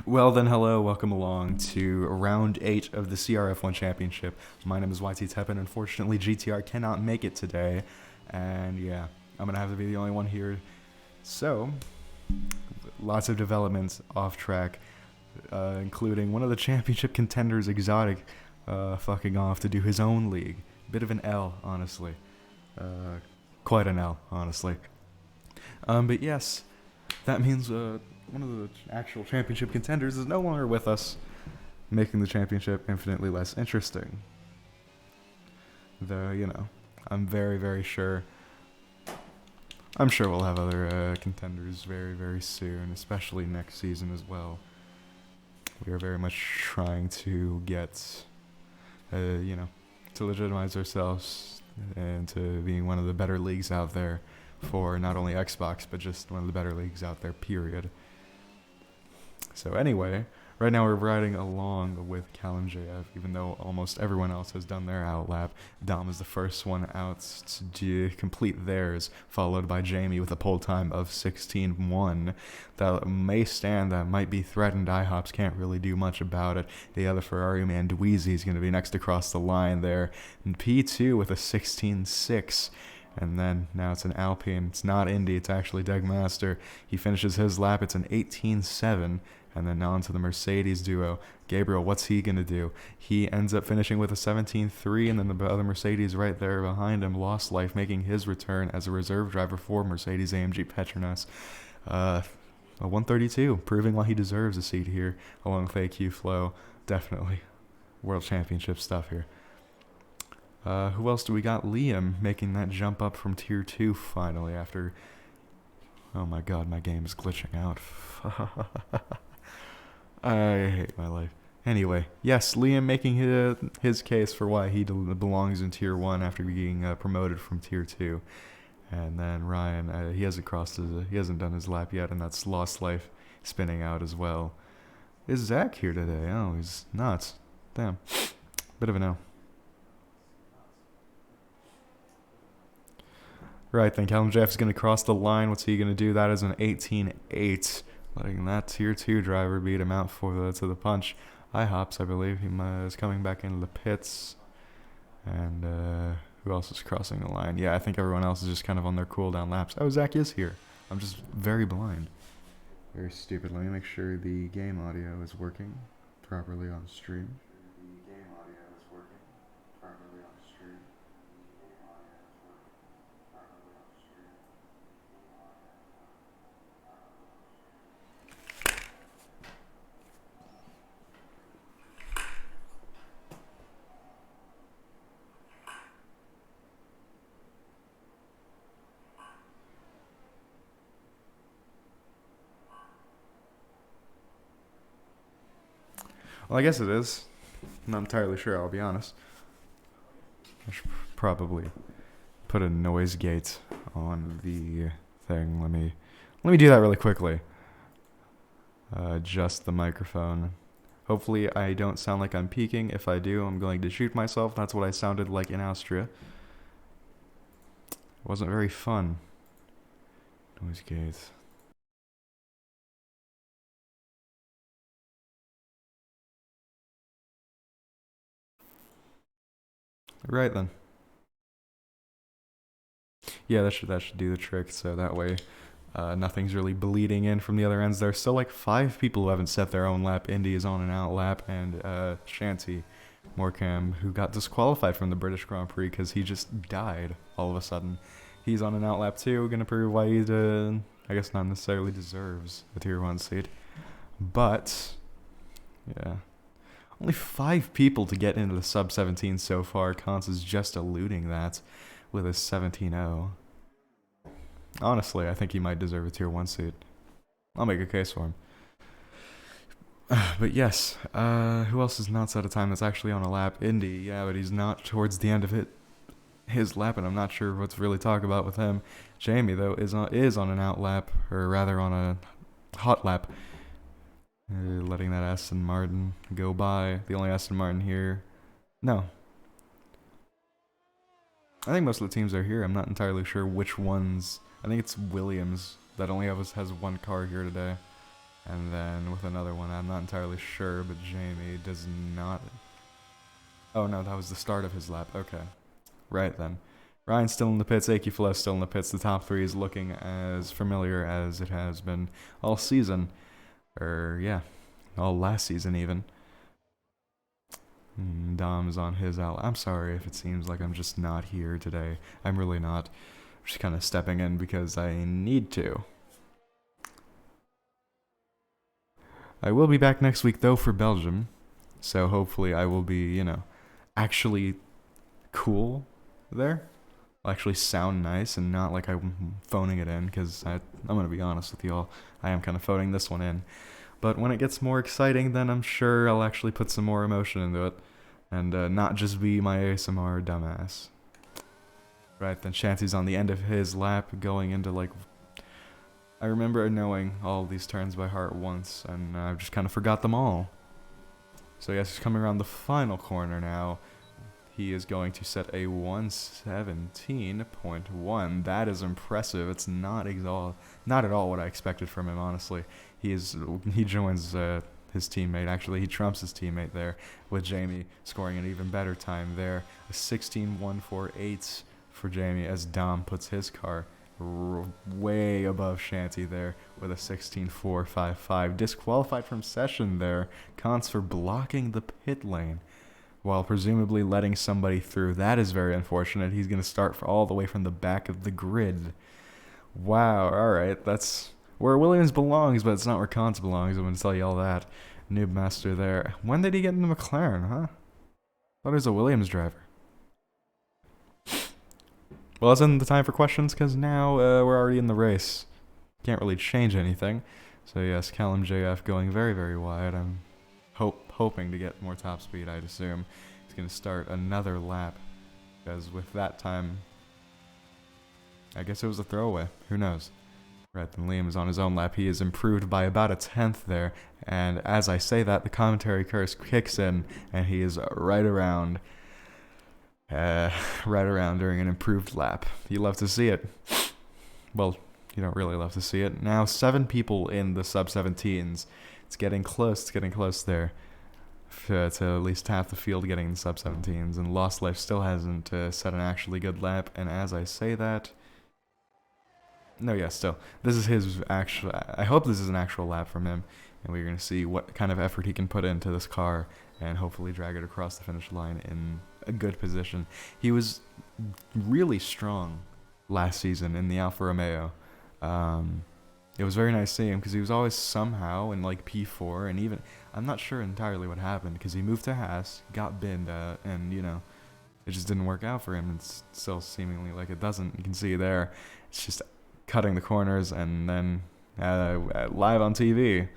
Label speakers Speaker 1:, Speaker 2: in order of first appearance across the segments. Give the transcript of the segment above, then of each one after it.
Speaker 1: Well then, hello, welcome along to round 8 of the CRF1 Championship. My name is YT Teppen. Unfortunately, GTR cannot make it today, and yeah, I'm gonna have to be the only one here. So, lots of developments off track, including one of the championship contenders, Exotic, fucking off to do his own league. Bit of an L, honestly. Uh, Quite an L, honestly. But yes, that means one of the actual championship contenders is no longer with us, making the championship infinitely less interesting. Though, I'm very, very sure. I'm sure we'll have other contenders very, very soon, especially next season as well. We are very much trying to get, to legitimize ourselves into being one of the better leagues out there for not only Xbox, but just one of the better leagues out there, period. So anyway, right now we're riding along with Cal and JF, even though almost everyone else has done their outlap. Dom is the first one out to complete theirs, followed by Jamie with a pole time of 16:1. That may stand, that might be threatened. IHOPs can't really do much about it. The other Ferrari man, Dweezy, is going to be next across the line there. And P2 with a 16:6. And then now it's an Alpine. It's not Indy, it's actually Degmaster. He finishes his lap, it's an 18:7. And then on to the Mercedes duo. Gabriel, what's he going to do? He ends up finishing with a 17:3, and then the other Mercedes right there behind him lost life, making his return as a reserve driver for Mercedes AMG Petronas. A 132, proving why he deserves a seat here, along with AQ Flow. Definitely World Championship stuff here. Who else do we got? Liam making that jump up from Tier 2 finally after... Oh my god, my game is glitching out. I hate my life. Anyway, yes, Liam making his case for why he belongs in Tier 1 after being promoted from Tier 2. And then Ryan, he hasn't done his lap yet, and that's Lost Life spinning out as well. Is Zach here today? Oh, he's not. Damn. Bit of an L. Right, then Callum Jeff's going to cross the line. What's he going to do? That is an 18:8. Letting that Tier 2 driver beat him out to the punch. IHOPs, I believe. He is coming back into the pits. And who else is crossing the line? Yeah, I think everyone else is just kind of on their cooldown laps. Oh, Zach is here. I'm just very blind. Very stupid. Let me make sure the game audio is working properly on stream. Well, I guess it is. I'm not entirely sure, I'll be honest. I should probably put a noise gate on the thing. Let me do that really quickly. Adjust the microphone. Hopefully I don't sound like I'm peaking. If I do, I'm going to shoot myself. That's what I sounded like in Austria. It wasn't very fun. Noise gate. Right then. Yeah, that should do the trick. So that way, nothing's really bleeding in from the other ends. There's still like 5 people who haven't set their own lap. Indy is on an out lap, and Shanty Morecambe, who got disqualified from the British Grand Prix because he just died all of a sudden. He's on an out lap too, gonna prove why he, I guess, not necessarily deserves a Tier 1 seat. But, yeah. Only 5 people to get into the sub 17 so far. Kans is just eluding that with a 17-0. Honestly, I think he might deserve a Tier 1 seat. I'll make a case for him. But yes, who else is not set a time that's actually on a lap? Indy, yeah, but he's not towards the end of his lap, and I'm not sure what to really talk about with him. Jamie, though, is on an out lap, or rather on a hot lap. Letting that Aston Martin go by. The only Aston Martin here. No. I think most of the teams are here. I'm not entirely sure which ones. I think it's Williams that only has one car here today. And then with another one, I'm not entirely sure, but Jamie does not... Oh no, that was the start of his lap. Okay. Right then. Ryan's still in the pits, Akifle's still in the pits. The top three is looking as familiar as it has been all season. Yeah, all last season even. Dom's on his out. I'm sorry if it seems like I'm just not here today. I'm really not. I'm just kind of stepping in because I need to. I will be back next week, though, for Belgium. So hopefully I will be, actually cool there. I'll actually sound nice and not like I'm phoning it in, because I'm going to be honest with y'all. I am kind of phoning this one in. But when it gets more exciting, then I'm sure I'll actually put some more emotion into it. And not just be my ASMR dumbass. Right, then Shanty's on the end of his lap going into like... I remember knowing all these turns by heart once, and I just kind of forgot them all. So yes, he's coming around the final corner now. He is going to set a 117.1. That is impressive. It's not at all what I expected from him, honestly. He joins his teammate. Actually, he trumps his teammate there, with Jamie scoring an even better time there. A 16.148 for Jamie as Dom puts his car way above Shanty there with a 16.455. Disqualified from session there. Cons for blocking the pit lane while presumably letting somebody through. That is very unfortunate. He's going to start all the way from the back of the grid. Wow, alright, that's where Williams belongs, but it's not where Cons belongs. I'm going to tell you all that. Noob Master there. When did he get into McLaren, huh? Thought he was a Williams driver. Well, isn't the time for questions, because now we're already in the race. Can't really change anything. So yes, Callum JF going very, very wide. I'm hoping to get more top speed, I'd assume. He's going to start another lap, because with that time, I guess it was a throwaway. Who knows? Right, then Liam is on his own lap. He is improved by about a 10th there, and as I say that, the commentary curse kicks in, and he is right around during an improved lap. You love to see it. Well, you don't really love to see it. Now 7 people in the sub-17s. It's getting close there. To at least half the field getting in the sub-17s, and Lost Life still hasn't set an actually good lap, and as I say that... No, yeah, still. This is his actual... I hope this is an actual lap from him, and we're going to see what kind of effort he can put into this car, and hopefully drag it across the finish line in a good position. He was really strong last season in the Alfa Romeo. It was very nice seeing him, because he was always somehow in like P4, and even... I'm not sure entirely what happened, because he moved to Haas, got binned, and, it just didn't work out for him. It's still seemingly like it doesn't. You can see there, it's just cutting the corners, and then live on TV, you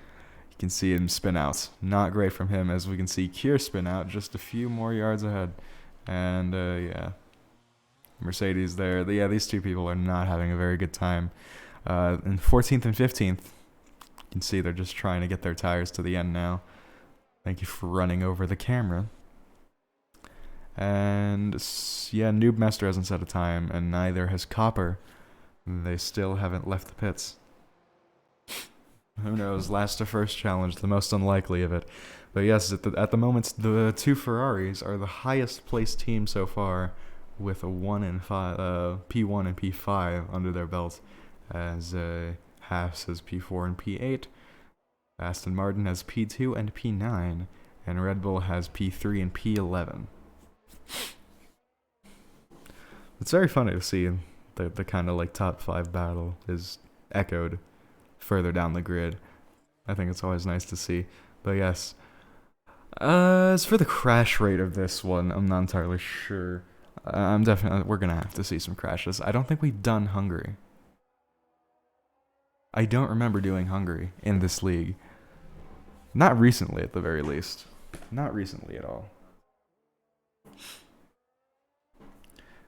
Speaker 1: can see him spin out. Not great from him, as we can see Kier spin out just a few more yards ahead. And, yeah. Mercedes there. Yeah, these two people are not having a very good time. In 14th and 15th, you can see they're just trying to get their tires to the end now. Thank you for running over the camera. And, yeah, Noob Master hasn't set a time, and neither has Copper. They still haven't left the pits. Who knows? Last to first challenge, the most unlikely of it. But yes, at the moment, the 2 Ferraris are the highest placed team so far, with a P1 and P5 under their belt, as Haas has P4 and P8, Aston Martin has P2 and P9, and Red Bull has P3 and P11. It's very funny to see the kind of like top 5 battle is echoed further down the grid. I think it's always nice to see. But yes, as for the crash rate of this one, I'm not entirely sure. We're gonna have to see some crashes. I don't think we've done Hungary. I don't remember doing Hungary in this league. Not recently, at the very least. Not recently at all.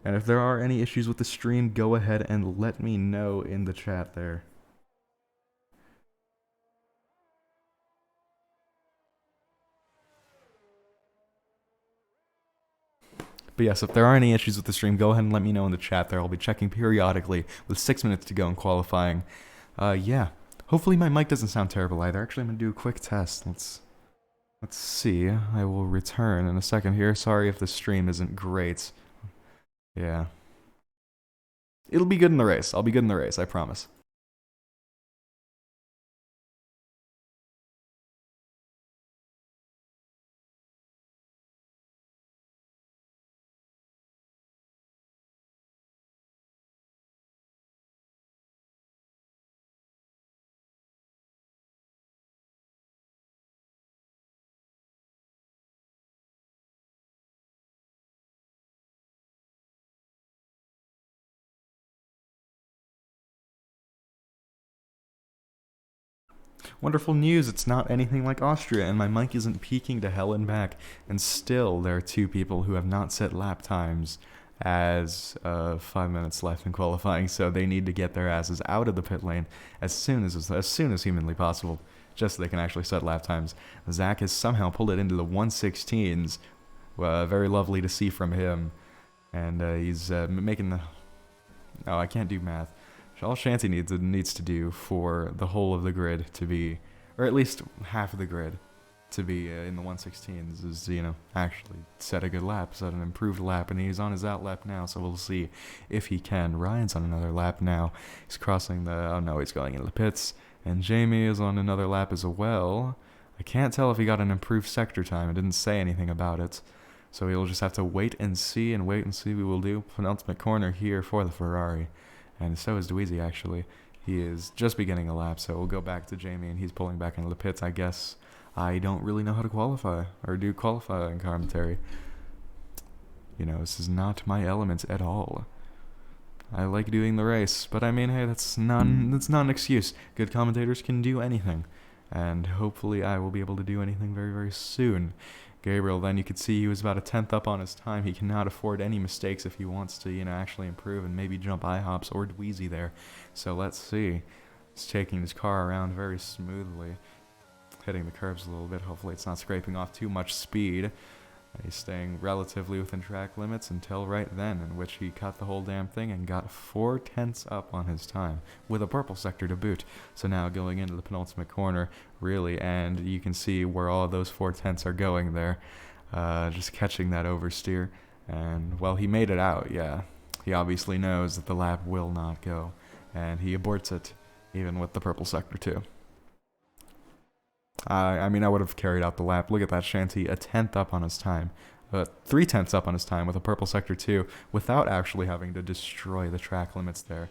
Speaker 1: And if there are any issues with the stream, go ahead and let me know in the chat there. But yes, if there are any issues with the stream, go ahead and let me know in the chat there. I'll be checking periodically with 6 minutes to go in qualifying. Yeah. Hopefully my mic doesn't sound terrible either. Actually, I'm gonna do a quick test. Let's see. I will return in a second here. Sorry if the stream isn't great. Yeah. It'll be good in the race. I'll be good in the race, I promise. Wonderful news, it's not anything like Austria, and my mic isn't peaking to hell and back. And still, there are two people who have not set lap times as 5 minutes left in qualifying, so they need to get their asses out of the pit lane as soon as humanly possible, just so they can actually set lap times. Zach has somehow pulled it into the 116s. Very lovely to see from him. And he's making the... Oh, I can't do math. All Shanty needs to do for the whole of the grid to be, or at least half of the grid to be in the 116s is, actually set a good lap, set an improved lap, and he's on his out lap now, so we'll see if he can. Ryan's on another lap now. He's crossing the, oh no, he's going into the pits, and Jamie is on another lap as well. I can't tell if he got an improved sector time. It didn't say anything about it. So we'll just have to wait and see we will do. Penultimate corner here for the Ferrari. And so is Dweezy, actually. He is just beginning a lap, so we'll go back to Jamie, and he's pulling back into the pits. I guess I don't really know how to qualify, or do qualifying commentary. This is not my element at all. I like doing the race, but I mean, hey, that's not an excuse. Good commentators can do anything, and hopefully I will be able to do anything very, very soon. Gabriel, then you could see he was about a 10th up on his time. He cannot afford any mistakes if he wants to, actually improve and maybe jump IHOPs or Dweezy there. So let's see. He's taking his car around very smoothly, hitting the curbs a little bit. Hopefully it's not scraping off too much speed. He's staying relatively within track limits until right then, in which he cut the whole damn thing and got 4/10 up on his time, with a purple sector to boot. So now going into the penultimate corner, really, and you can see where all those 4/10 are going there, just catching that oversteer. And, well, he made it out, yeah. He obviously knows that the lap will not go, and he aborts it, even with the purple sector too. I would have carried out the lap. Look at that, Shanty, a 10th up on his time. 3/10 up on his time with a purple sector 2 without actually having to destroy the track limits there.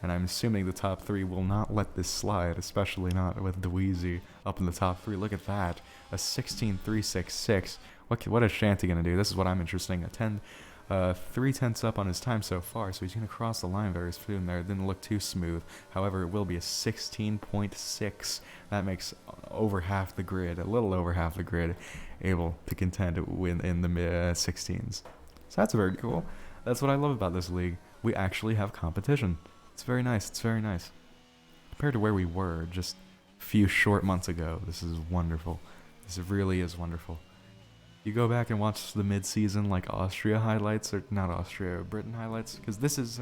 Speaker 1: And I'm assuming the top 3 will not let this slide, especially not with Dweezy up in the top 3. Look at that, a 16.366. What is Shanty going to do? This is what I'm interested in. 3/10 up on his time so far, so he's going to cross the line very soon there. It didn't look too smooth. However, it will be a 16.6. That makes over half the grid, a little over half the grid, able to contend in the mid-16s. So that's very cool. That's what I love about this league. We actually have competition. It's very nice. It's very nice. Compared to where we were just a few short months ago, this is wonderful. This really is wonderful. You go back and watch the mid-season, like Austria highlights, or not Austria, Britain highlights, because this is,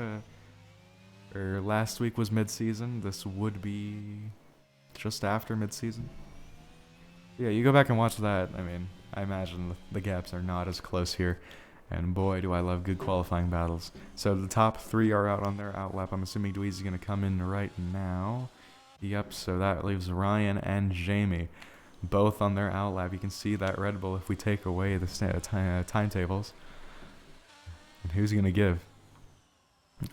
Speaker 1: last week was mid-season. This would be just after mid-season. Yeah, you go back and watch that. I mean, I imagine the gaps are not as close here. And boy, do I love good qualifying battles. So the top 3 are out on their outlap. I'm assuming Dweezy's going to come in right now. Yep, so that leaves Ryan and Jamie both on their outlap. You can see that Red Bull if we take away the timetables. And who's going to give?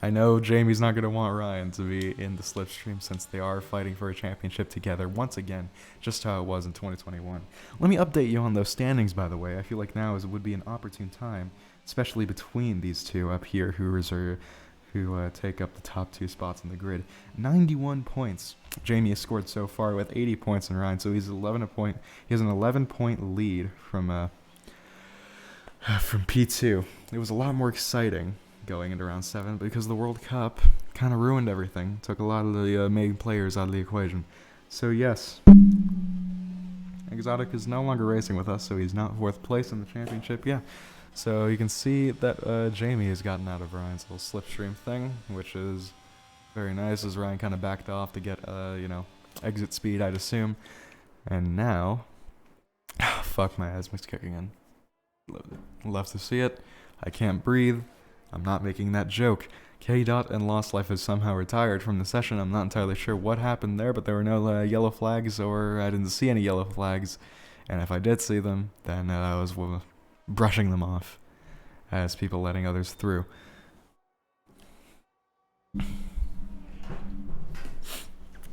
Speaker 1: I know Jamie's not going to want Ryan to be in the slipstream since they are fighting for a championship together once again, just how it was in 2021. Let me update you on those standings, by the way. I feel like now would be an opportune time, especially between these two up here who take up the top 2 spots in the grid. 91 points Jamie has scored so far, with 80 points in Ryan, so he has an 11-point lead from P2. It was a lot more exciting going into round 7 because the World Cup kind of ruined everything. Took a lot of the main players out of the equation. So yes, Exotic is no longer racing with us, so he's not 4th place in the championship. Yeah. So you can see that Jamie has gotten out of Ryan's little slipstream thing, which is very nice, as Ryan kind of backed off to get, exit speed, I'd assume. And now, fuck, my asthma's kicking in. Love to see it. I can't breathe. I'm not making that joke. K. Dot and Lost Life has somehow retired from the session. I'm not entirely sure what happened there, but there were no yellow flags, or I didn't see any yellow flags. And if I did see them, then I was brushing them off as people letting others through.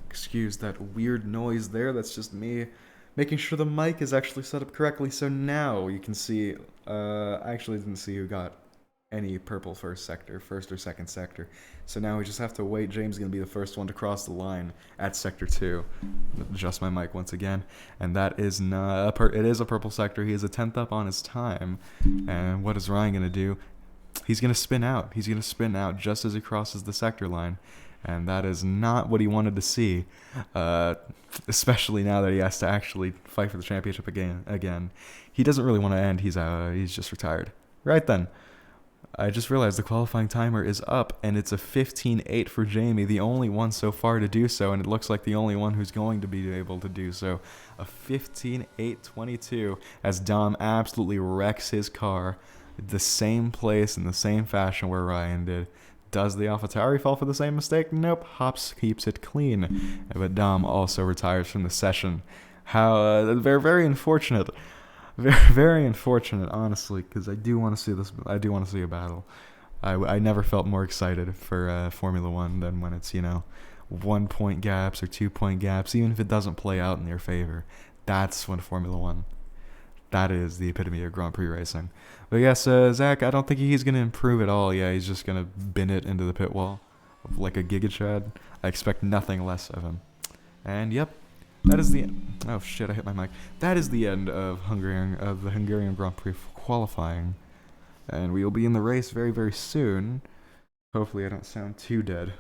Speaker 1: Excuse that weird noise there. That's just me making sure the mic is actually set up correctly. So now you can see. I actually didn't see who got any purple first or second sector. So now we just have to wait. James is going to be the first one to cross the line at sector 2. Adjust my mic once again. And that is not it is a purple sector. He is a 10th up on his time. And what is Ryan going to do? He's going to spin out. He's going to spin out just as he crosses the sector line. And that is not what he wanted to see, especially now that he has to actually fight for the championship again. He doesn't really want to end. He's just retired. Right then. I just realized the qualifying timer is up, and it's a 15:8 for Jamie, the only one so far to do so, and it looks like the only one who's going to be able to do so. A 15:8:22 as Dom absolutely wrecks his car, the same place in the same fashion where Ryan did. Does the AlphaTauri fall for the same mistake? Nope. Hops keeps it clean, but Dom also retires from the session. How very, very unfortunate. Very, very unfortunate, honestly, because I do want to see this. I do want to see a battle. I never felt more excited for Formula One than when it's 1-point gaps or 2-point gaps, even if it doesn't play out in your favor. That's when Formula One. That is the epitome of Grand Prix racing. But yes, Zach, I don't think he's gonna improve at all. Yeah, he's just gonna bin it into the pit wall like a Giga Chad. I expect nothing less of him. And yep. That is the end. Oh shit! I hit my mic. That is the end of the Hungarian Grand Prix qualifying, and we will be in the race very, very soon. Hopefully, I don't sound too dead.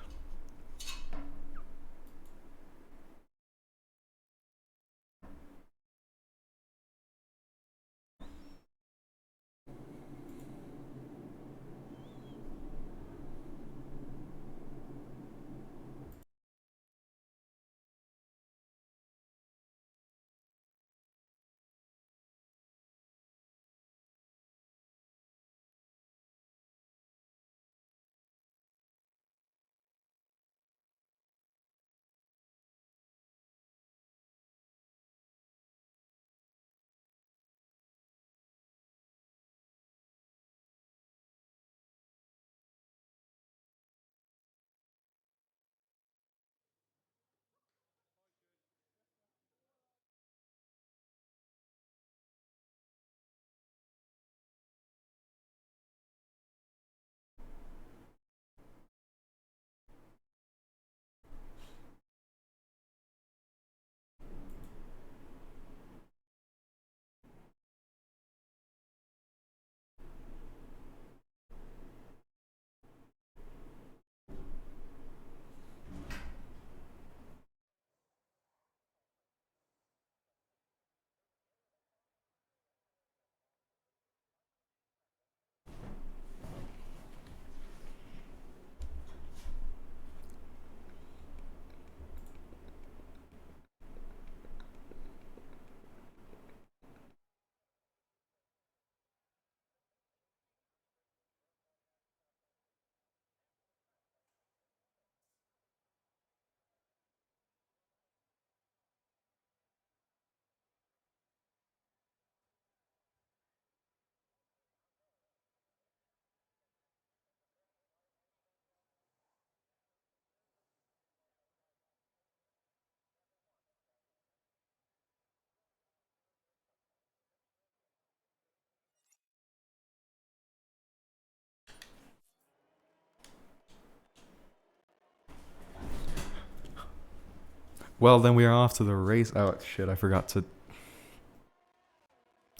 Speaker 1: Well, then we are off to the race. Oh shit! I forgot to.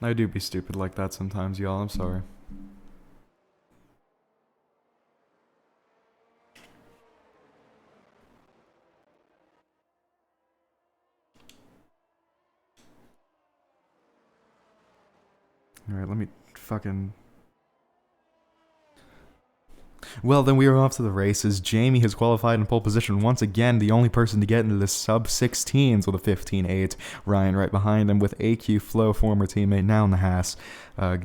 Speaker 1: I do be stupid like that sometimes, y'all. I'm sorry. Alright, let me fucking... Well, then we are off to the races. Jamie has qualified in pole position once again, the only person to get into the sub-16s with a 15.8. Ryan right behind him with AQ Flo, former teammate, now in the Haas,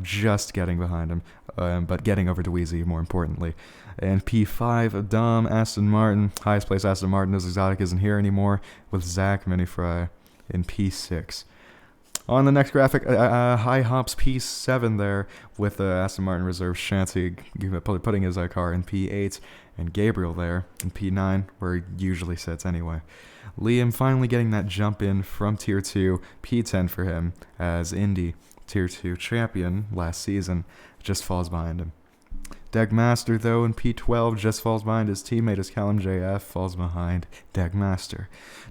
Speaker 1: just getting behind him, but getting over Dweezy, more importantly. And P5, Dom, Aston Martin, highest place Aston Martin, as Exotic isn't here anymore, with Zach Minifry in P6. On the next graphic, High Hops P7 there with Aston Martin Reserve Shanty putting his car in P8, and Gabriel there in P9, where he usually sits anyway. Liam finally getting that jump in from Tier 2, P10 for him, as Indy, Tier 2 champion last season, just falls behind him. Degmaster, though, in P12 just falls behind his teammate as Callum JF falls behind Degmaster.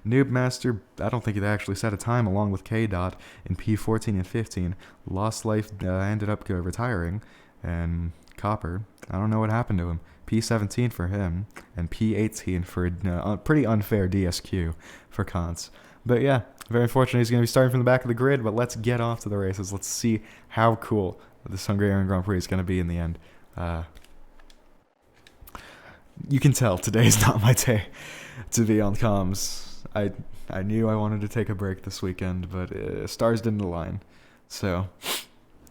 Speaker 1: Noobmaster, I don't think he actually set a time along with K-Dot in P14 and 15. Lost Life ended up retiring, and Copper, I don't know what happened to him. P17 for him, and P18 for a pretty unfair DSQ for Kantz. But yeah, very unfortunate he's going to be starting from the back of the grid, but let's get off to the races. Let's see how cool this Hungarian Grand Prix is going to be in the end. You can tell today's not my day to be on comms. I knew I wanted to take a break this weekend, but stars didn't align. So,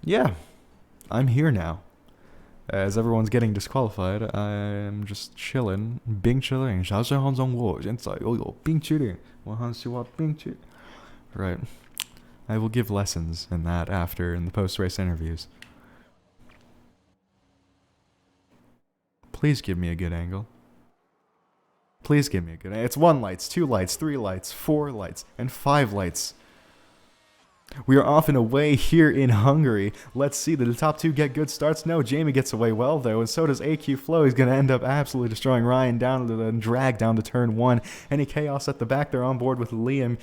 Speaker 1: yeah, I'm here now. As everyone's getting disqualified, I'm just chilling. Bing chilling. Right. I will give lessons in that after in the post-race interviews. Please give me a good angle. Please give me a good angle. It's 1 lights, 2 lights, 3 lights, 4 lights, and 5 lights. We are off and away here in Hungary. Let's see, did the top 2 get good starts? No, Jamie gets away well, though, and so does AQ Flo. He's going to end up absolutely destroying Ryan down to the drag down to turn 1. Any chaos at the back, they're on board with Liam.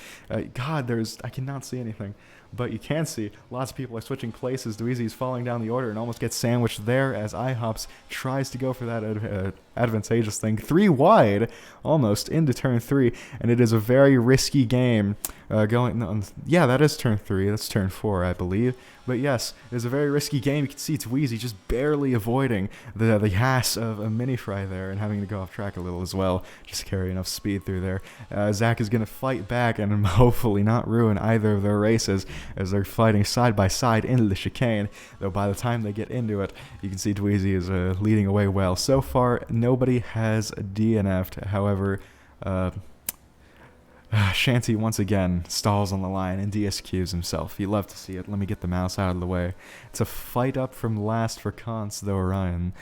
Speaker 1: God, I cannot see anything. But you can see lots of people are switching places. Dweezy is falling down the order and almost gets sandwiched there as IHOPS tries to go for that advantageous thing. 3 wide, almost, into turn 3. And it is a very risky game going on. Yeah, that is turn 3. That's turn 4, I believe. But yes, it is a very risky game. You can see Dweezy just barely avoiding the Haas of a Minifry there and having to go off track a little as well. Just carry enough speed through there. Zach is going to fight back and hopefully not ruin either of their races as they're fighting side by side into the chicane. Though by the time they get into it, you can see Dweezy is leading away well. So far, nobody has DNF'd. However, Shanty once again stalls on the line and DSQs himself. You love to see it. Let me get the mouse out of the way. It's a fight up from last for Kantz, though, Orion.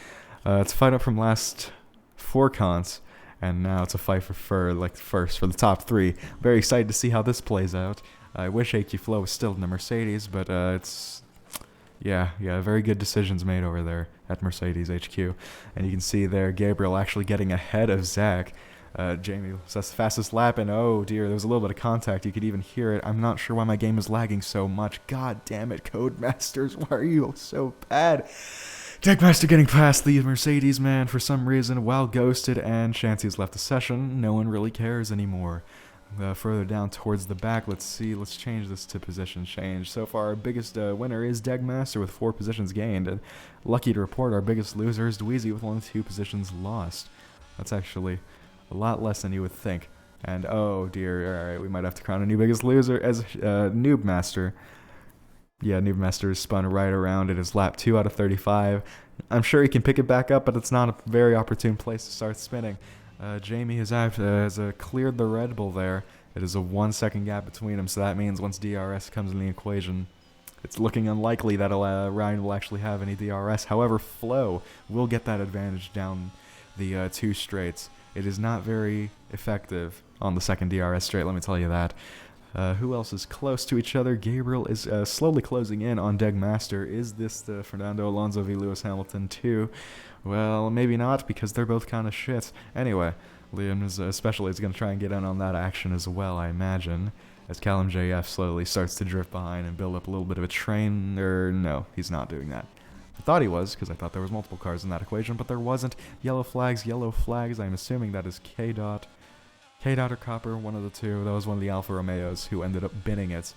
Speaker 1: It's a fight up from last for Kantz, and now it's a fight for first for the top 3. Very excited to see how this plays out. I wish AQ Flo was still in the Mercedes, but it's... Yeah, very good decisions made over there at Mercedes HQ. And you can see there Gabriel actually getting ahead of Zach. Jamie, that's the fastest lap, and oh dear, there was a little bit of contact. You could even hear it. I'm not sure why my game is lagging so much. God damn it, Codemasters, why are you so bad? Deckmaster getting past the Mercedes man for some reason, while ghosted, and Shanty's left the session. No one really cares anymore. Further down towards the back, let's change this to position change. So far, our biggest winner is Degmaster with 4 positions gained, and lucky to report our biggest loser is Dweezy with only 2 positions lost. That's actually a lot less than you would think. And oh dear, alright, we might have to crown a new biggest loser as Noobmaster. Yeah, Noobmaster is spun right around. It is lap 2 out of 35. I'm sure he can pick it back up, but it's not a very opportune place to start spinning. Jamie has cleared the Red Bull there. It is a 1 second gap between them, so that means once DRS comes in the equation, it's looking unlikely that Ryan will actually have any DRS. However, Flo will get that advantage down the 2 straights. It is not very effective on the second DRS straight, let me tell you that. Who else is close to each other? Gabriel is slowly closing in on Degmaster. Is this the Fernando Alonso v. Lewis Hamilton 2? Well, maybe not, because they're both kind of shit. Anyway, Liam is going to try and get in on that action as well, I imagine, as Callum JF slowly starts to drift behind and build up a little bit of a train. No, he's not doing that. I thought he was, because I thought there was multiple cars in that equation, but there wasn't. Yellow flags. I'm assuming that is K-Dot. K-Dot or Copper, one of the two. That was one of the Alfa Romeos who ended up binning it,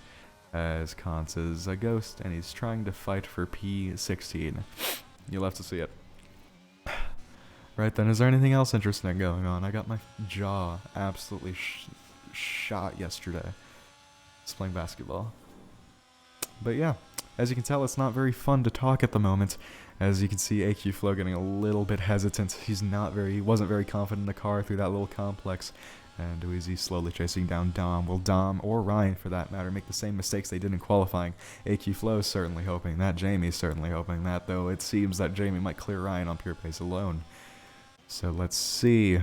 Speaker 1: as Kantz is a ghost, and he's trying to fight for P16. You'll have to see it. Right then, is there anything else interesting going on? I got my jaw absolutely shot yesterday. Just playing basketball. But yeah, as you can tell, it's not very fun to talk at the moment. As you can see, AQ Flow getting a little bit hesitant. He wasn't very confident in the car through that little complex. And Dweezy slowly chasing down Dom. Will Dom, or Ryan for that matter, make the same mistakes they did in qualifying? AQ Flow is certainly hoping that. Jamie's certainly hoping that, though it seems that Jamie might clear Ryan on pure pace alone. So let's see.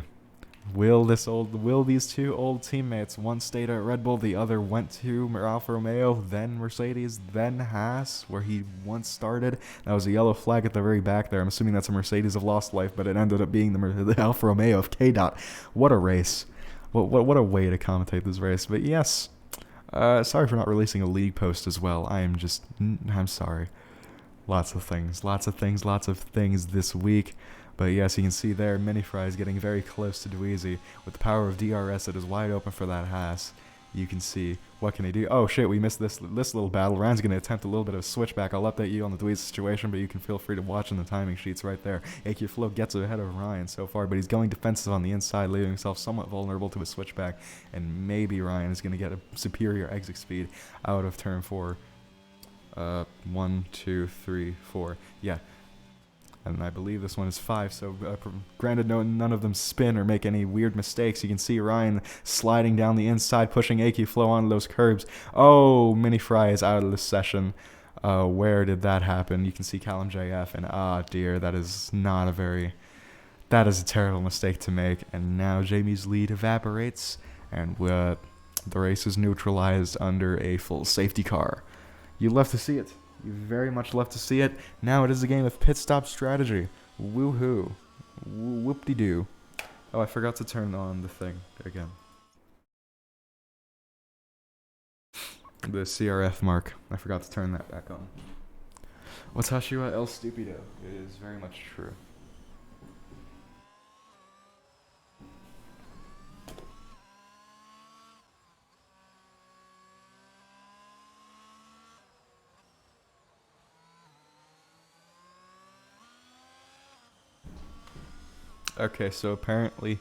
Speaker 1: Will these two old teammates, one stayed at Red Bull, the other went to Alfa Romeo, then Mercedes, then Haas, where he once started. That was a yellow flag at the very back there. I'm assuming that's a Mercedes of lost life, but it ended up being the Alfa Romeo of K-Dot. What a race. What a way to commentate this race. But yes, sorry for not releasing a league post as well. I'm sorry. Lots of things this week. But yes, you can see there, Mini Fries getting very close to Dweezy. With the power of DRS, it is wide open for that Haas. You can see, what can he do? Oh shit, we missed this little battle. Ryan's going to attempt a little bit of a switchback. I'll update you on the Dweezy situation, but you can feel free to watch in the timing sheets right there. AQ Flow gets ahead of Ryan so far, but he's going defensive on the inside, leaving himself somewhat vulnerable to a switchback. And maybe Ryan is going to get a superior exit speed out of turn 4. 1, 2, 3, 4. Yeah. And I believe this one is 5, so granted none of them spin or make any weird mistakes. You can see Ryan sliding down the inside, pushing AQ Flow onto those curbs. Oh, Mini Fry is out of this session. Where did that happen? You can see Callum JF, and dear, that is a terrible mistake to make. And now Jamie's lead evaporates, and the race is neutralized under a full safety car. You love to see it. You very much love to see it. Now it is a game of pit stop strategy. Woohoo. Whoop-de-doo. Oh, I forgot to turn on the thing again. The CRF mark. I forgot to turn that back on. Watashi El Stupido. It is very much true. Okay, so apparently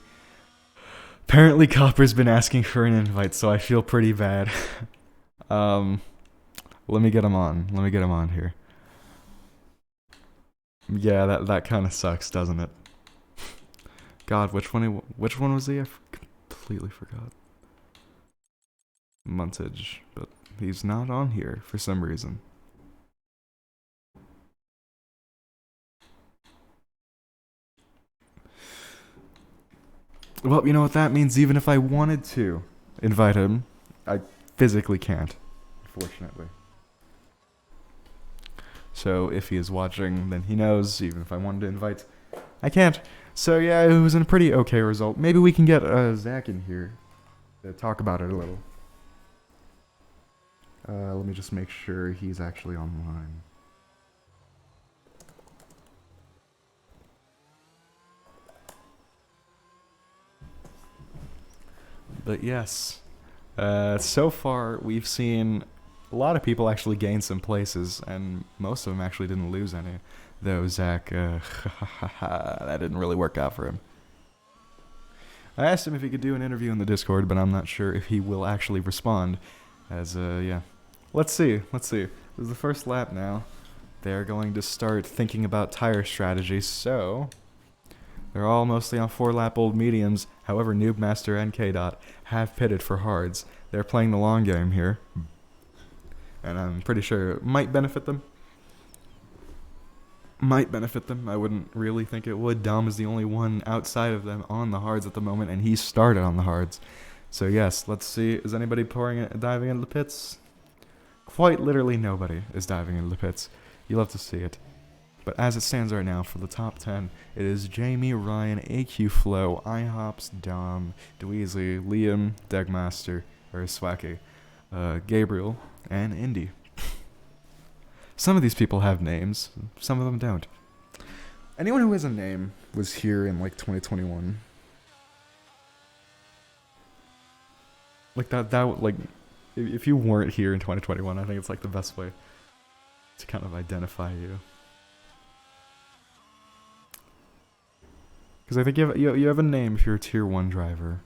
Speaker 1: Copper's been asking for an invite, so I feel pretty bad. Let me get him on here. Yeah, that kind of sucks, doesn't it? God, which one was he? I completely forgot. Montage, but he's not on here for some reason. Well, you know what that means? Even if I wanted to invite him, I physically can't, unfortunately. So if he is watching, then he knows, even if I wanted to invite, I can't. So yeah, it was a pretty okay result. Maybe we can get Zach in here to talk about it a little. Let me just make sure he's actually online. But yes, so far we've seen a lot of people actually gain some places, and most of them actually didn't lose any. Though Zach, that didn't really work out for him. I asked him if he could do an interview in the Discord, but I'm not sure if he will actually respond. Yeah. Let's see. This is the first lap now. They're going to start thinking about tire strategy, so they're all mostly on 4-lap-old mediums. However, Noobmaster and K-Dot have pitted for hards. They're playing the long game here, and I'm pretty sure it might benefit them. I wouldn't really think it would. Dom is the only one outside of them on the hards at the moment, and he started on the hards. So yes, let's see. Is anybody diving into the pits? Quite literally nobody is diving into the pits. You love to see it. But as it stands right now, for the top 10, it is Jamie, Ryan, AQ Flow, IHOPS, Dom, Dweezy, Liam, Degmaster, or Swacky, Gabriel, and Indy. Some of these people have names, some of them don't. Anyone who has a name was here in like 2021. Like like, if you weren't here in 2021, I think it's like the best way to kind of identify you. Because I think you have a name if you're a tier 1 driver.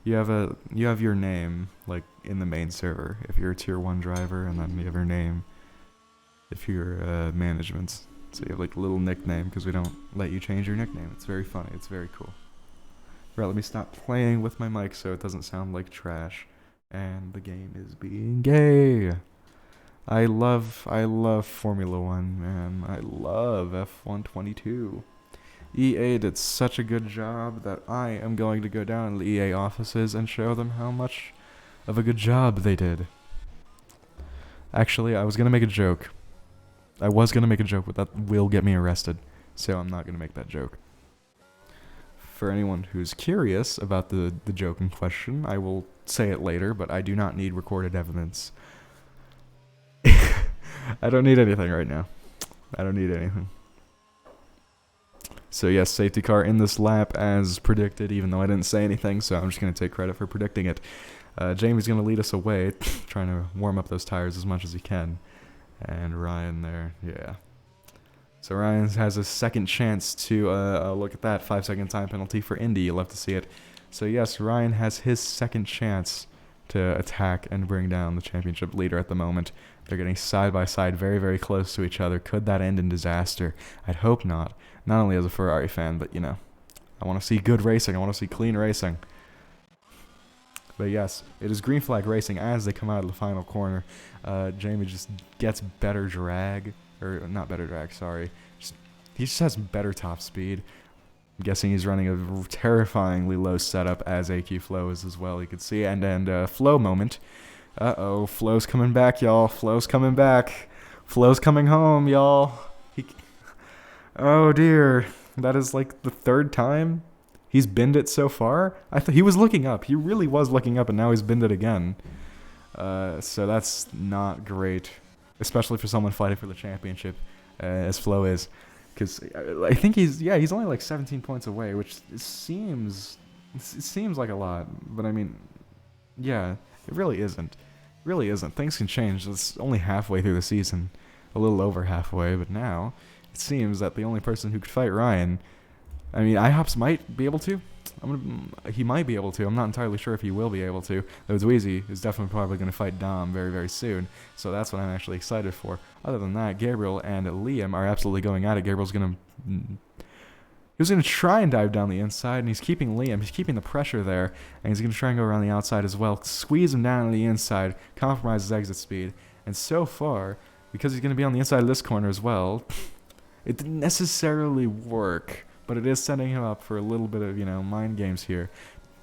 Speaker 1: You have your name like in the main server if you're a tier 1 driver, and then you have your name if you're management. So you have like a little nickname because we don't let you change your nickname. It's very funny. It's very cool. Right, let me stop playing with my mic so it doesn't sound like trash. And the game is being gay. I love Formula 1, man. I love F1 22. EA did such a good job that I am going to go down to the EA offices and show them how much of a good job they did. Actually, I was going to make a joke. But that will get me arrested, so I'm not going to make that joke. For anyone who's curious about the joke in question, I will say it later, but I do not need recorded evidence. I don't need anything right now. I don't need anything. So yes, safety car in this lap as predicted, even though I didn't say anything, so I'm just going to take credit for predicting it. Jamie's going to lead us away, trying to warm up those tires as much as he can. And Ryan there, yeah. So Ryan has a second chance to, look at that, 5-second time penalty for Indy, you'll have to see it. So yes, Ryan has his second chance to attack and bring down the championship leader at the moment. They're getting side by side, very, very close to each other. Could that end in disaster? I'd hope not. Not only as a Ferrari fan, but, you know, I want to see good racing. I want to see clean racing. But yes, it is green flag racing as they come out of the final corner. Jamie just gets better drag, or not better drag, sorry. He just has better top speed. I'm guessing he's running a terrifyingly low setup as AQ Flow is as well, you can see. And Flow moment. Uh-oh, Flow's coming back, y'all. Flow's coming back. Flow's coming home, y'all. Oh, dear. That is like the third time he's binned it so far. I thought he was looking up. He really was looking up, and now he's binned it again. So that's not great, especially for someone fighting for the championship, as Flo is. Because I think he's only like 17 points away, which seems like a lot. But I mean, yeah, it really isn't. It really isn't. Things can change. It's only halfway through the season, a little over halfway, but now it seems that the only person who could fight Ryan, I mean, IHOPS might be able to. He might be able to. I'm not entirely sure if he will be able to. Though Dweezy is definitely probably going to fight Dom very, very soon. So that's what I'm actually excited for. Other than that, Gabriel and Liam are absolutely going at it. Gabriel's going to... He was going to try and dive down the inside, and he's keeping Liam. He's keeping the pressure there, and he's going to try and go around the outside as well. Squeeze him down on the inside, compromise his exit speed. And so far, because he's going to be on the inside of this corner as well, it didn't necessarily work. But it is setting him up for a little bit of, mind games here.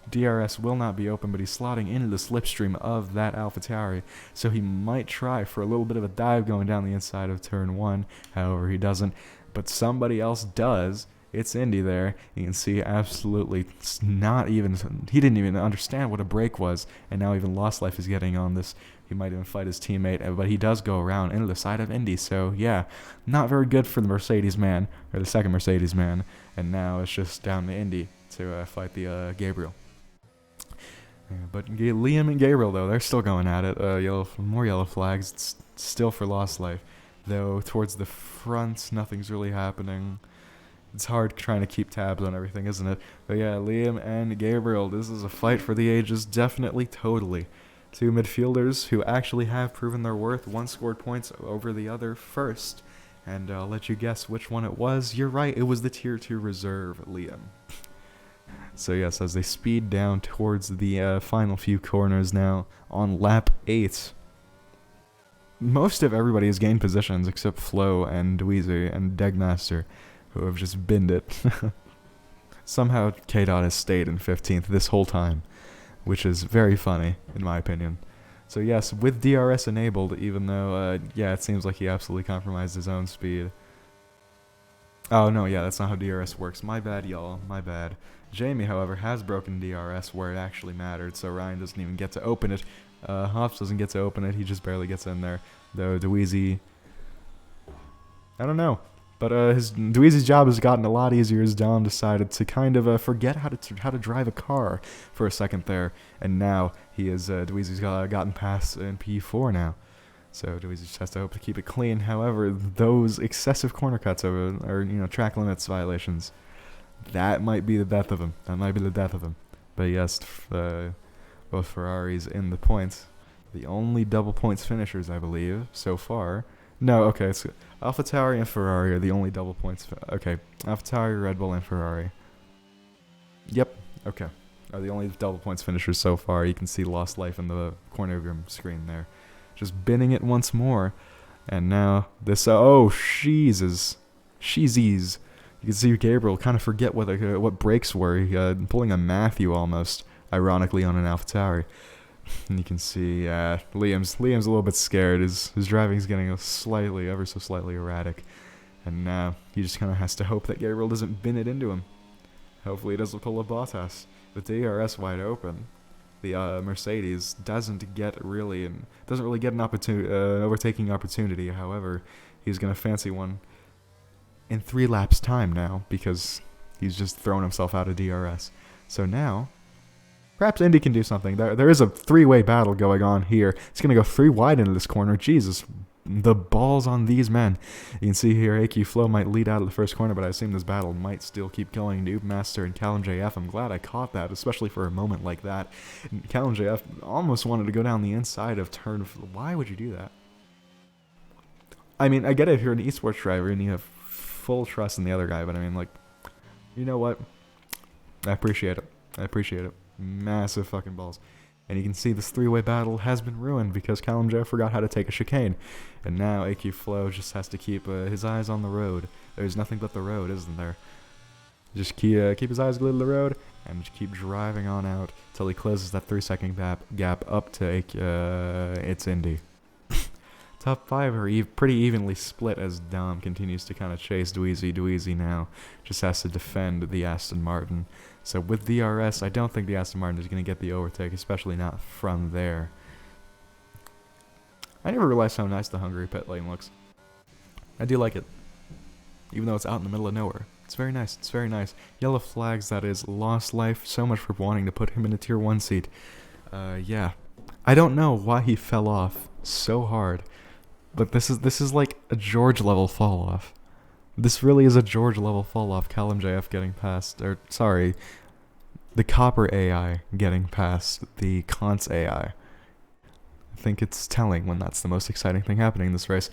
Speaker 1: DRS will not be open, but he's slotting into the slipstream of that AlphaTauri. So he might try for a little bit of a dive going down the inside of turn 1. However, he doesn't. But somebody else does. It's Indy there. You can see absolutely he didn't even understand what a brake was. And now even Lost Life is getting on this. He might even fight his teammate, but he does go around into the side of Indy. So, yeah, not very good for the Mercedes man, or the second Mercedes man. And now it's just down to Indy to fight the Gabriel. Yeah, but Liam and Gabriel, though, they're still going at it. More yellow flags. It's still for Lost Life. Though, towards the front, nothing's really happening. It's hard trying to keep tabs on everything, isn't it? But yeah, Liam and Gabriel, this is a fight for the ages, definitely, totally. Two midfielders who actually have proven their worth. One scored points over the other first. And I'll let you guess which one it was. You're right, it was the Tier 2 reserve, Liam. So yes, as they speed down towards the final few corners now on lap 8. Most of everybody has gained positions except Flo and Dweezy and Degmaster, who have just binned it. Somehow K-Dot has stayed in 15th this whole time, which is very funny, in my opinion. So yes, with DRS enabled, even though, it seems like he absolutely compromised his own speed. Oh, no, yeah, that's not how DRS works. My bad, y'all, my bad. Jamie, however, has broken DRS where it actually mattered, so Ryan doesn't even get to open it. Hops doesn't get to open it, he just barely gets in there. Though Dweezy, I don't know. But Dweezy's job has gotten a lot easier as Dom decided to kind of forget how to drive a car for a second there, and now Dweezy's gotten past in P4 now, so Dweezy just has to hope to keep it clean. However, those excessive corner cuts are track limits violations. That might be the death of him. That might be the death of him. But yes, both Ferraris in the points. The only double points finishers, I believe, so far. No, okay, it's AlphaTauri and Ferrari are the only double points. Okay, AlphaTauri, Red Bull, and Ferrari. Yep, okay. Are the only double points finishers so far. You can see Lost Life in the corner of your screen there. Just binning it once more. And now this, oh, sheezies. You can see Gabriel kind of forget what brakes were. Pulling a Matthew almost, ironically, on an AlphaTauri. And you can see Liam's a little bit scared. His driving's getting ever so slightly erratic. And now he just kind of has to hope that Gabriel doesn't bin it into him. Hopefully he doesn't pull a Bottas. With the DRS wide open, the Mercedes doesn't really get an overtaking opportunity. However, he's going to fancy one in 3 laps time now because he's just thrown himself out of DRS. So now, perhaps Indy can do something. There is a 3-way battle going on here. It's going to go 3 wide into this corner. Jesus, the balls on these men. You can see here AQ Flow might lead out of the first corner, but I assume this battle might still keep going. Noob Master and Callum JF. I'm glad I caught that, especially for a moment like that. And Callum JF almost wanted to go down the inside of turn. Why would you do that? I mean, I get it if you're an esports driver and you have full trust in the other guy, but I mean, like, you know what? I appreciate it. Massive fucking balls. And you can see this 3-way battle has been ruined because Callum Joe forgot how to take a chicane. And now AQ Flow just has to keep his eyes on the road. There's nothing but the road, isn't there? Just keep his eyes glued to the road and just keep driving on out till he closes that 3-second gap up to it's Indy. Top 5 are pretty evenly split as Dom continues to kind of chase Dweezy now. Just has to defend the Aston Martin. So with DRS, I don't think the Aston Martin is going to get the overtake, especially not from there. I never realized how nice the Hungary pit lane looks. I do like it. Even though it's out in the middle of nowhere. It's very nice. Yellow flags, that is. Lost Life, so much for wanting to put him in a tier 1 seat. Yeah. I don't know why he fell off so hard. But this is like a George level fall off. This really is a George level fall off. Callum JF getting past, the Copper AI getting past the Kant's AI. I think it's telling when that's the most exciting thing happening in this race.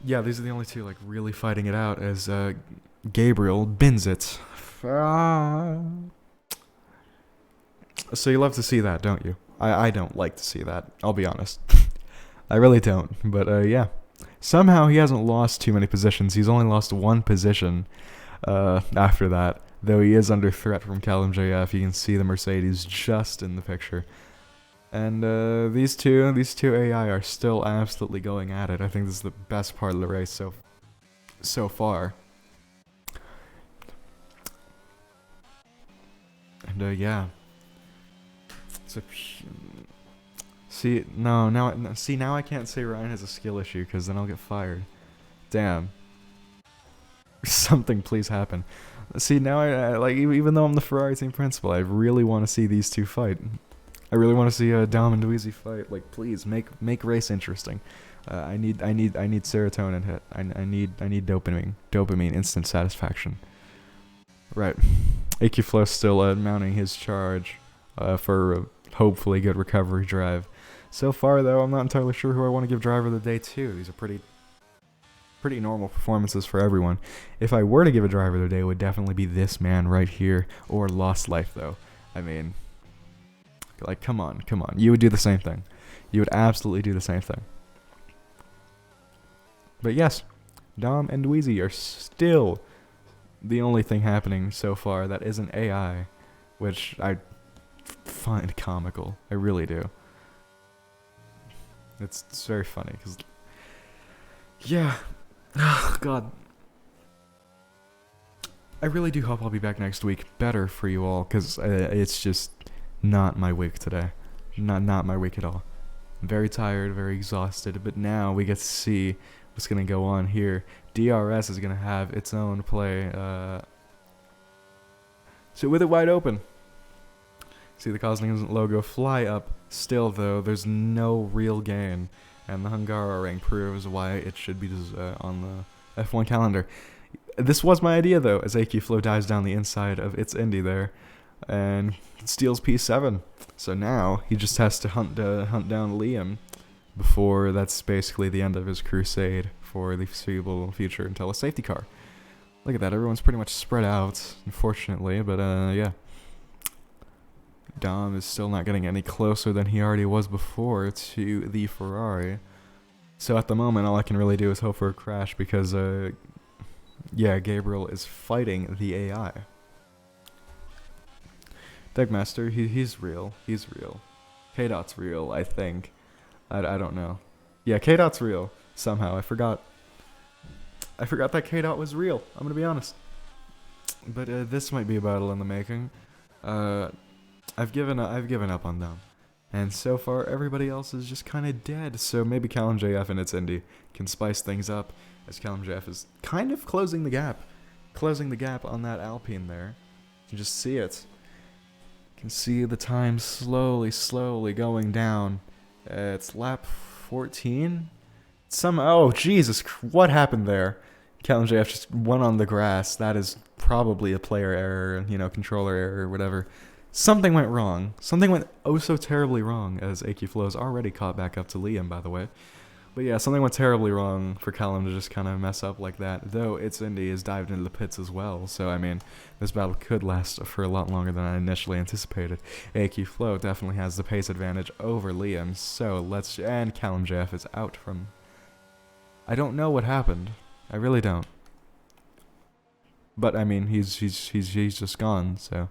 Speaker 1: Yeah, these are the only two like really fighting it out as Gabriel bins it. So you love to see that, don't you? I don't like to see that. I'll be honest. I really don't, but yeah. Somehow he hasn't lost too many positions. He's only lost 1 position after that, though he is under threat from Callum JF. You can see the Mercedes just in the picture. And these two AI are still absolutely going at it. I think this is the best part of the race so far. And yeah. Now I can't say Ryan has a skill issue because then I'll get fired. Damn. Something please happen. See, now I like, even though I'm the Ferrari team principal, I really want to see these two fight. I really want to see Dom and Dweezy fight. Like, please make race interesting. I need serotonin hit. I need dopamine instant satisfaction. Right. AQ Flow still mounting his charge for a hopefully good recovery drive. So far, though, I'm not entirely sure who I want to give driver of the day to. These are pretty normal performances for everyone. If I were to give a driver of the day, it would definitely be this man right here, or Lost Life, though. I mean, like, come on. You would do the same thing. You would absolutely do the same thing. But yes, Dom and Dweezy are still the only thing happening so far that isn't AI, which I find comical. I really do. It's very funny, because, yeah, oh, God. I really do hope I'll be back next week better for you all, because it's just not my week today. Not my week at all. I'm very tired, very exhausted, but now we get to see what's going to go on here. DRS is going to have its own play. So with it wide open. See the Cosling logo fly up. Still, though, there's no real gain, and the Hungary rank proves why it should be on the F1 calendar. This was my idea, though, as AQ Flow dives down the inside of its Indy there and steals P7. So now he just has to hunt down Liam before that's basically the end of his crusade for the foreseeable future until a safety car. Look at that, everyone's pretty much spread out, unfortunately, but yeah. Dom is still not getting any closer than he already was before to the Ferrari. So at the moment, all I can really do is hope for a crash because, yeah, Gabriel is fighting the AI. Degmaster, he's real. He's real. K-Dot's real, I think. I don't know. Yeah, K-Dot's real. Somehow, I forgot that K-Dot was real. I'm gonna be honest. But this might be a battle in the making. I've given up on them. And so far, everybody else is just kind of dead. So maybe Callum JF and its Indy can spice things up, as Callum JF is kind of closing the gap on that Alpine there. You can just see it. You can see the time slowly going down. It's lap 14. Oh Jesus! What happened there? Callum JF just went on the grass. That is probably a player error, controller error, whatever. Something went wrong. Something went oh so terribly wrong, as AQ Flow is already caught back up to Liam, by the way. But yeah, something went terribly wrong for Callum to just kind of mess up like that, though its Indy has dived into the pits as well. So, I mean, this battle could last for a lot longer than I initially anticipated. AQ Flow definitely has the pace advantage over Liam, so and Callum JF is out from... I don't know what happened. I really don't. But, I mean, he's just gone, so...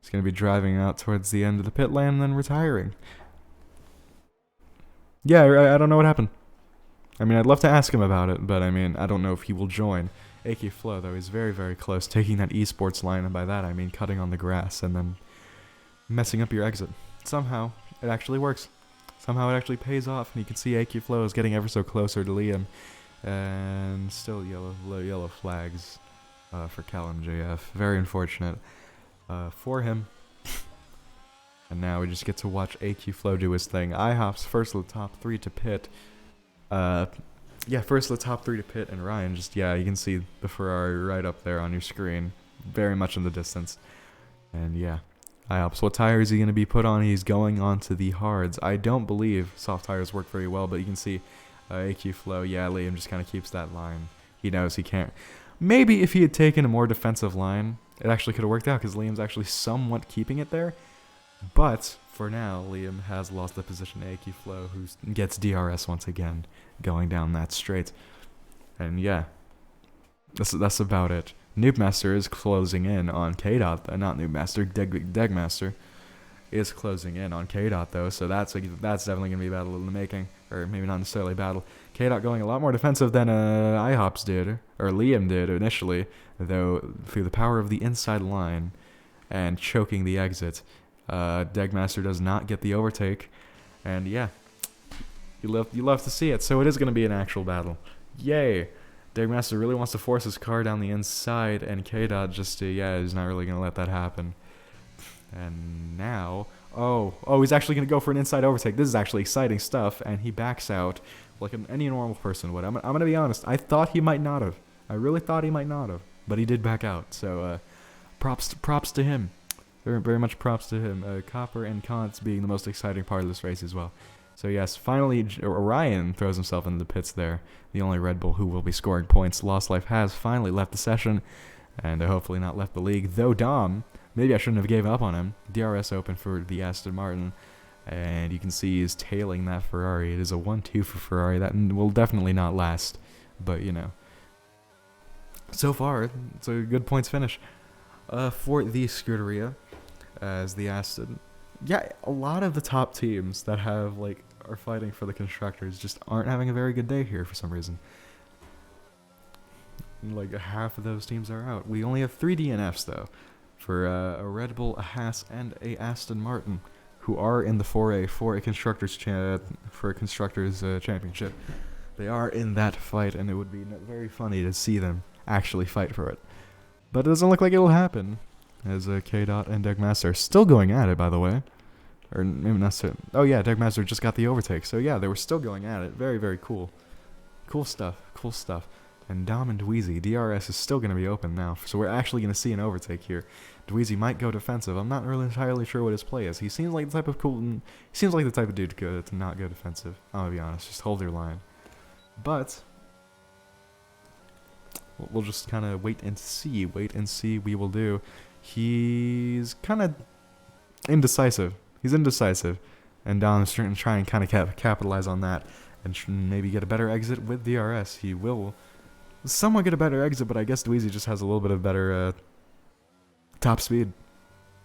Speaker 1: He's going to be driving out towards the end of the pit lane and then retiring. Yeah, I don't know what happened. I mean, I'd love to ask him about it, but I mean, I don't know if he will join. AQ Flow, though, is very, very close, taking that esports line, and by that I mean cutting on the grass and then messing up your exit. Somehow, it actually works. Somehow it actually pays off, and you can see AQ Flow is getting ever so closer to Liam. And still yellow flags for Callum JF. Very unfortunate. For him. And now we just get to watch AQ Flow do his thing. IHOP's first of the top 3 to pit. First of the top 3 to pit, and Ryan just, you can see the Ferrari right up there on your screen. Very much in the distance. And yeah, IHOP's, what tire is he going to be put on? He's going on to the hards. I don't believe soft tires work very well, but you can see AQ Flow, Liam just kind of keeps that line. He knows he can't. Maybe if he had taken a more defensive line, it actually could have worked out because Liam's actually somewhat keeping it there. But for now, Liam has lost the position to AQ Flow, who gets DRS once again, going down that straight. And yeah, that's about it. Noobmaster is closing in on K-Dot, not Noobmaster, Degmaster is closing in on K-Dot though, so that's definitely going to be a battle in the making, or maybe not necessarily a battle. K-Dot going a lot more defensive than IHOPS did, or Liam did initially, though through the power of the inside line and choking the exit, Degmaster does not get the overtake, and yeah, you love to see it, so it is going to be an actual battle. Yay! Degmaster really wants to force his car down the inside, and K-Dot just, he's not really going to let that happen. And now, he's actually going to go for an inside overtake. This is actually exciting stuff, and he backs out like any normal person would. I'm going to be honest. I thought he might not have. I really thought he might not have, but he did back out. So, props to him. Very, very much props to him. Copper and Kantz being the most exciting part of this race as well. So yes, finally, Orion throws himself into the pits there. The only Red Bull who will be scoring points. Lost Life has finally left the session, and hopefully not left the league. Though Dom, maybe I shouldn't have gave up on him. DRS open for the Aston Martin, and you can see he's tailing that Ferrari. It is a 1-2 for Ferrari. That will definitely not last, but so far it's a good points finish for the Scuderia as the Aston. Yeah, a lot of the top teams that are fighting for the constructors just aren't having a very good day here for some reason. Like half of those teams are out. We only have 3 DNFs though, for a Red Bull, a Haas, and a Aston Martin, who are in the 4A for a constructors championship. They are in that fight, and it would be very funny to see them actually fight for it. But it doesn't look like it will happen, as K-Dot and Degmaster are still going at it, by the way. Or maybe not so. Oh yeah, Degmaster just got the overtake. So yeah, they were still going at it. Very, very cool. Cool stuff. And Dom and Dweezy, DRS is still going to be open now, so we're actually going to see an overtake here. Dweezy might go defensive. I'm not really entirely sure what his play is. He seems like the type of he seems like the type of dude to not go defensive. I'm gonna be honest, just hold your line. But we'll just kind of wait and see. We will do. He's kind of indecisive. He's indecisive, and Dom's trying to kind of capitalize on that and maybe get a better exit with DRS. He will somewhat get a better exit, but I guess Dweezy just has a little bit of better top speed.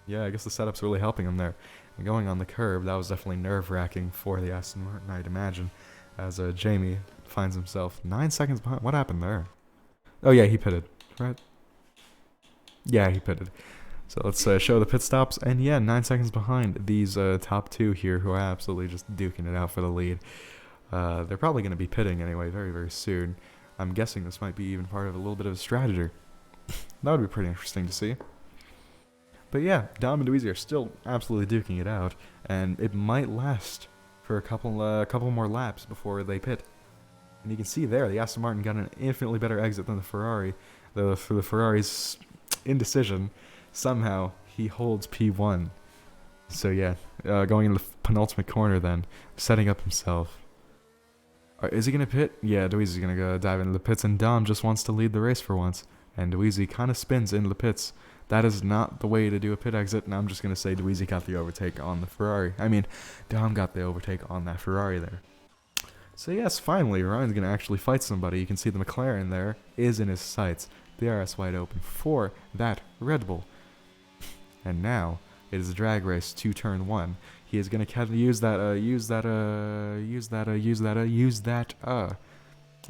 Speaker 1: Yeah, I guess the setup's really helping him there. And going on the curb, that was definitely nerve-wracking for the Aston Martin, I'd imagine, as Jamie finds himself 9 seconds behind. What happened there? Oh yeah, he pitted, right? Yeah, he pitted. So let's show the pit stops, and yeah, 9 seconds behind these top two here, who are absolutely just duking it out for the lead. They're probably going to be pitting anyway very, very soon. I'm guessing this might be even part of a little bit of a strategy. That would be pretty interesting to see. But yeah, Dom and Dweezy are still absolutely duking it out, and it might last for a couple more laps before they pit. And you can see there, the Aston Martin got an infinitely better exit than the Ferrari. For the Ferrari's indecision, somehow he holds P1. So yeah, going into the penultimate corner then, setting up himself. Is he going to pit? Yeah, Dweezy's going to go dive into the pits, and Dom just wants to lead the race for once. And Dweezy kind of spins into the pits. That is not the way to do a pit exit, and I'm just going to say Dweezy got the overtake on the Ferrari. I mean, Dom got the overtake on that Ferrari there. So yes, finally, Ryan's going to actually fight somebody. You can see the McLaren there is in his sights. DRS wide open for that Red Bull. And now, it is a drag race to turn 1. He is going to use that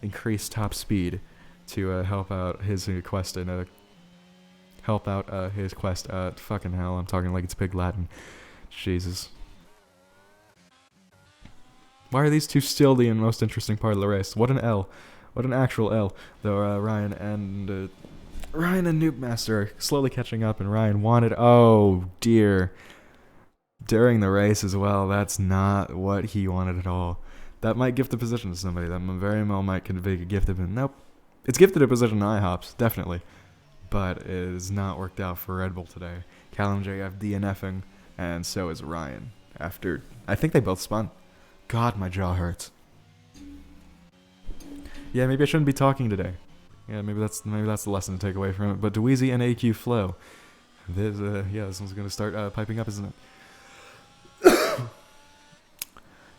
Speaker 1: increased top speed to help out his quest and fucking hell, I'm talking like it's Pig Latin. Jesus. Why are these two still the most interesting part of the race? What an L. What an actual L. Though Ryan and Noobmaster are slowly catching up, and Ryan wanted... Oh, dear. During the race as well, that's not what he wanted at all. That might gift the position to somebody. That very well might convey a gift of him. Nope. It's gifted a position to IHOPS, definitely. But it has not worked out for Red Bull today. Callum JF DNFing, and so is Ryan. After, I think they both spun. God, my jaw hurts. Yeah, maybe I shouldn't be talking today. Yeah, maybe that's the lesson to take away from it. But Dweezy and AQ Flow. This one's gonna start piping up, isn't it?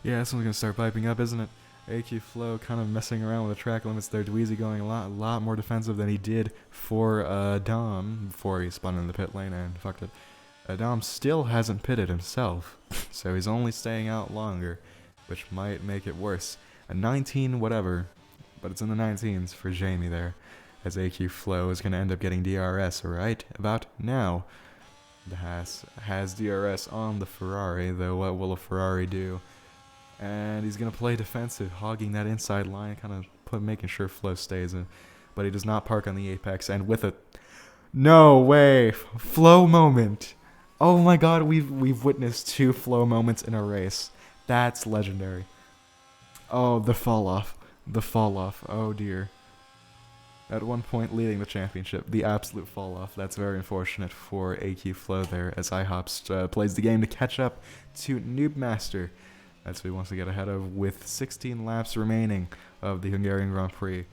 Speaker 1: Yeah, this one's gonna start piping up, isn't it? AQ Flow kind of messing around with the track limits there. Dweezy going a lot more defensive than he did for Dom before he spun in the pit lane and fucked it. Dom still hasn't pitted himself, so he's only staying out longer, which might make it worse. A 19 whatever, but it's in the 19s for Jamie there, as AQ Flow is going to end up getting DRS right about now. The Haas has DRS on the Ferrari, though what will a Ferrari do? And he's going to play defensive, hogging that inside line, kind of making sure Flow stays in. But he does not park on the apex, and with it... No way! Flow moment! Oh my god, we've witnessed 2 Flow moments in a race. That's legendary. Oh, the fall off. The fall off. Oh dear. At one point leading the championship, the absolute fall off. That's very unfortunate for AQ Flow there, as IHOPS plays the game to catch up to Noobmaster. That's what he wants to get ahead of with 16 laps remaining of the Hungarian Grand Prix.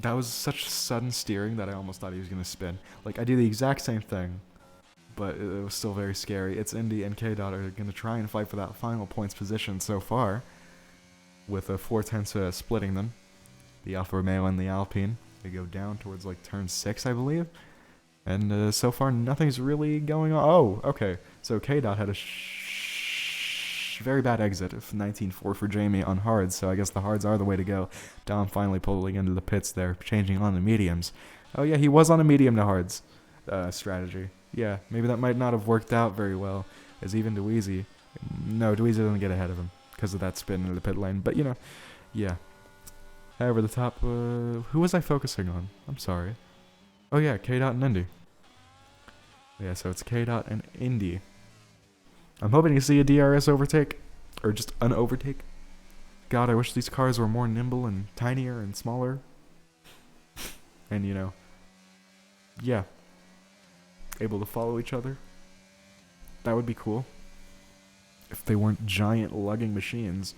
Speaker 1: That was such sudden steering that I almost thought he was going to spin. Like, I do the exact same thing, but it was still very scary. It's Indy and K-Dot are going to try and fight for that final points position so far, with 4/10 splitting them. The Alfa Romeo and the Alpine. They go down towards like turn 6, I believe. And so far, nothing's really going on. Oh, okay. So K-Dot had a very bad exit of 19.4 for Jamie on hards, so I guess the hards are the way to go. Dom finally pulling into the pits there, changing on the mediums. Oh yeah, he was on a medium to hards strategy. Yeah, maybe that might not have worked out very well, as even Dweezy... No, Dweezy doesn't get ahead of him because of that spin into the pit lane, but you know, yeah. However, the top... who was I focusing on? I'm sorry. Oh yeah, K-Dot and Indy. Yeah, so it's K-Dot and Indy. I'm hoping to see a DRS overtake, or just an overtake, God, I wish these cars were more nimble and tinier and smaller. And, you know, yeah, able to follow each other. That would be cool. If they weren't giant lugging machines.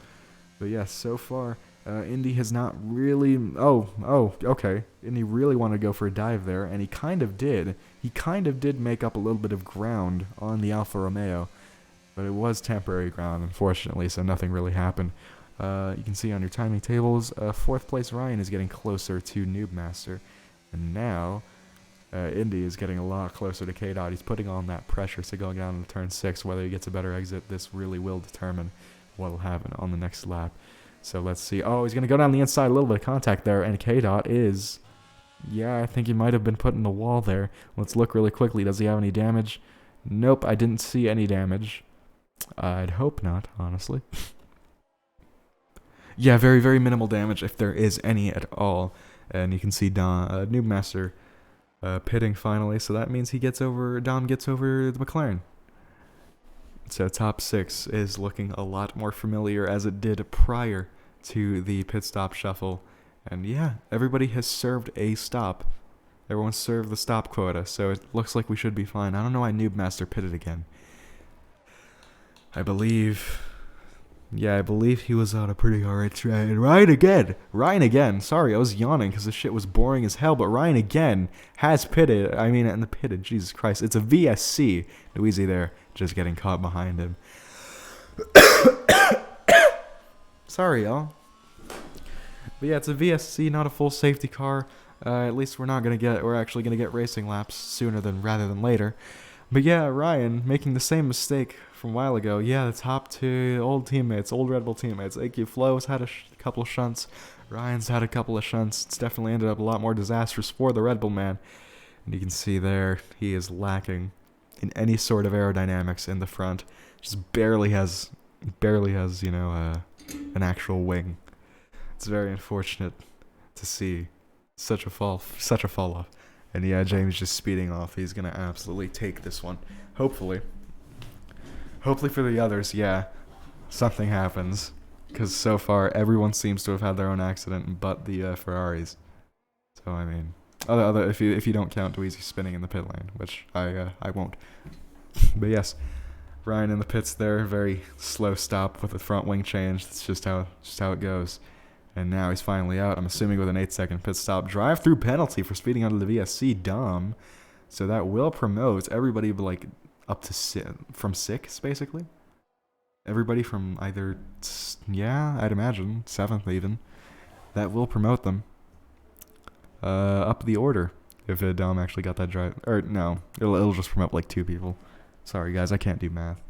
Speaker 1: But yeah, so far, Indy has not really... okay. Indy really wanted to go for a dive there, and he kind of did. He kind of did make up a little bit of ground on the Alfa Romeo. But it was temporary ground, unfortunately, so nothing really happened. You can see on your timing tables, 4th place Ryan is getting closer to Noob Master. And now, Indy is getting a lot closer to K-Dot. He's putting on that pressure, so going down to turn 6, whether he gets a better exit, this really will determine what will happen on the next lap. So let's see. Oh, he's going to go down the inside, a little bit of contact there, and K-Dot is... Yeah, I think he might have been put in the wall there. Let's look really quickly. Does he have any damage? Nope, I didn't see any damage. I'd hope not, honestly. Yeah, very, very minimal damage, if there is any at all. And you can see Noob Master pitting finally, so that means Dom gets over the McLaren. So top 6 is looking a lot more familiar as it did prior to the pit stop shuffle. And yeah, everybody has served a stop. Everyone served the stop quota, so it looks like we should be fine. I don't know why Noob Master pitted again. I believe he was on a pretty alright track. And Ryan again. Sorry, I was yawning because this shit was boring as hell. But Ryan again has pitted. Jesus Christ. It's a VSC. No easy there. Just getting caught behind him. Sorry, y'all. But yeah, it's a VSC, not a full safety car. At least we're actually gonna get racing laps sooner rather than later. But yeah, Ryan making the same mistake from a while ago. Yeah, the top 2 old Red Bull teammates. AQ Flo's had a couple of shunts. Ryan's had a couple of shunts. It's definitely ended up a lot more disastrous for the Red Bull man. And you can see there, he is lacking in any sort of aerodynamics in the front. Just barely has, an actual wing. It's very unfortunate to see such a fall off. And yeah, Jamie's just speeding off. He's going to absolutely take this one. Hopefully for the others, yeah, something happens. Because so far, everyone seems to have had their own accident but the Ferraris. So, I mean, if you don't count Dweezy spinning in the pit lane, which I won't. But yes, Ryan in the pits there, very slow stop with the front wing change. That's just how it goes. And now he's finally out, I'm assuming with an 8-second pit stop. Drive-through penalty for speeding under the VSC, dumb. So that will promote everybody up to from 6, basically. Everybody from either, I'd imagine, 7th even. That will promote them up the order. If Dom actually got that drive. Or no, it'll just promote 2 people. Sorry guys, I can't do math.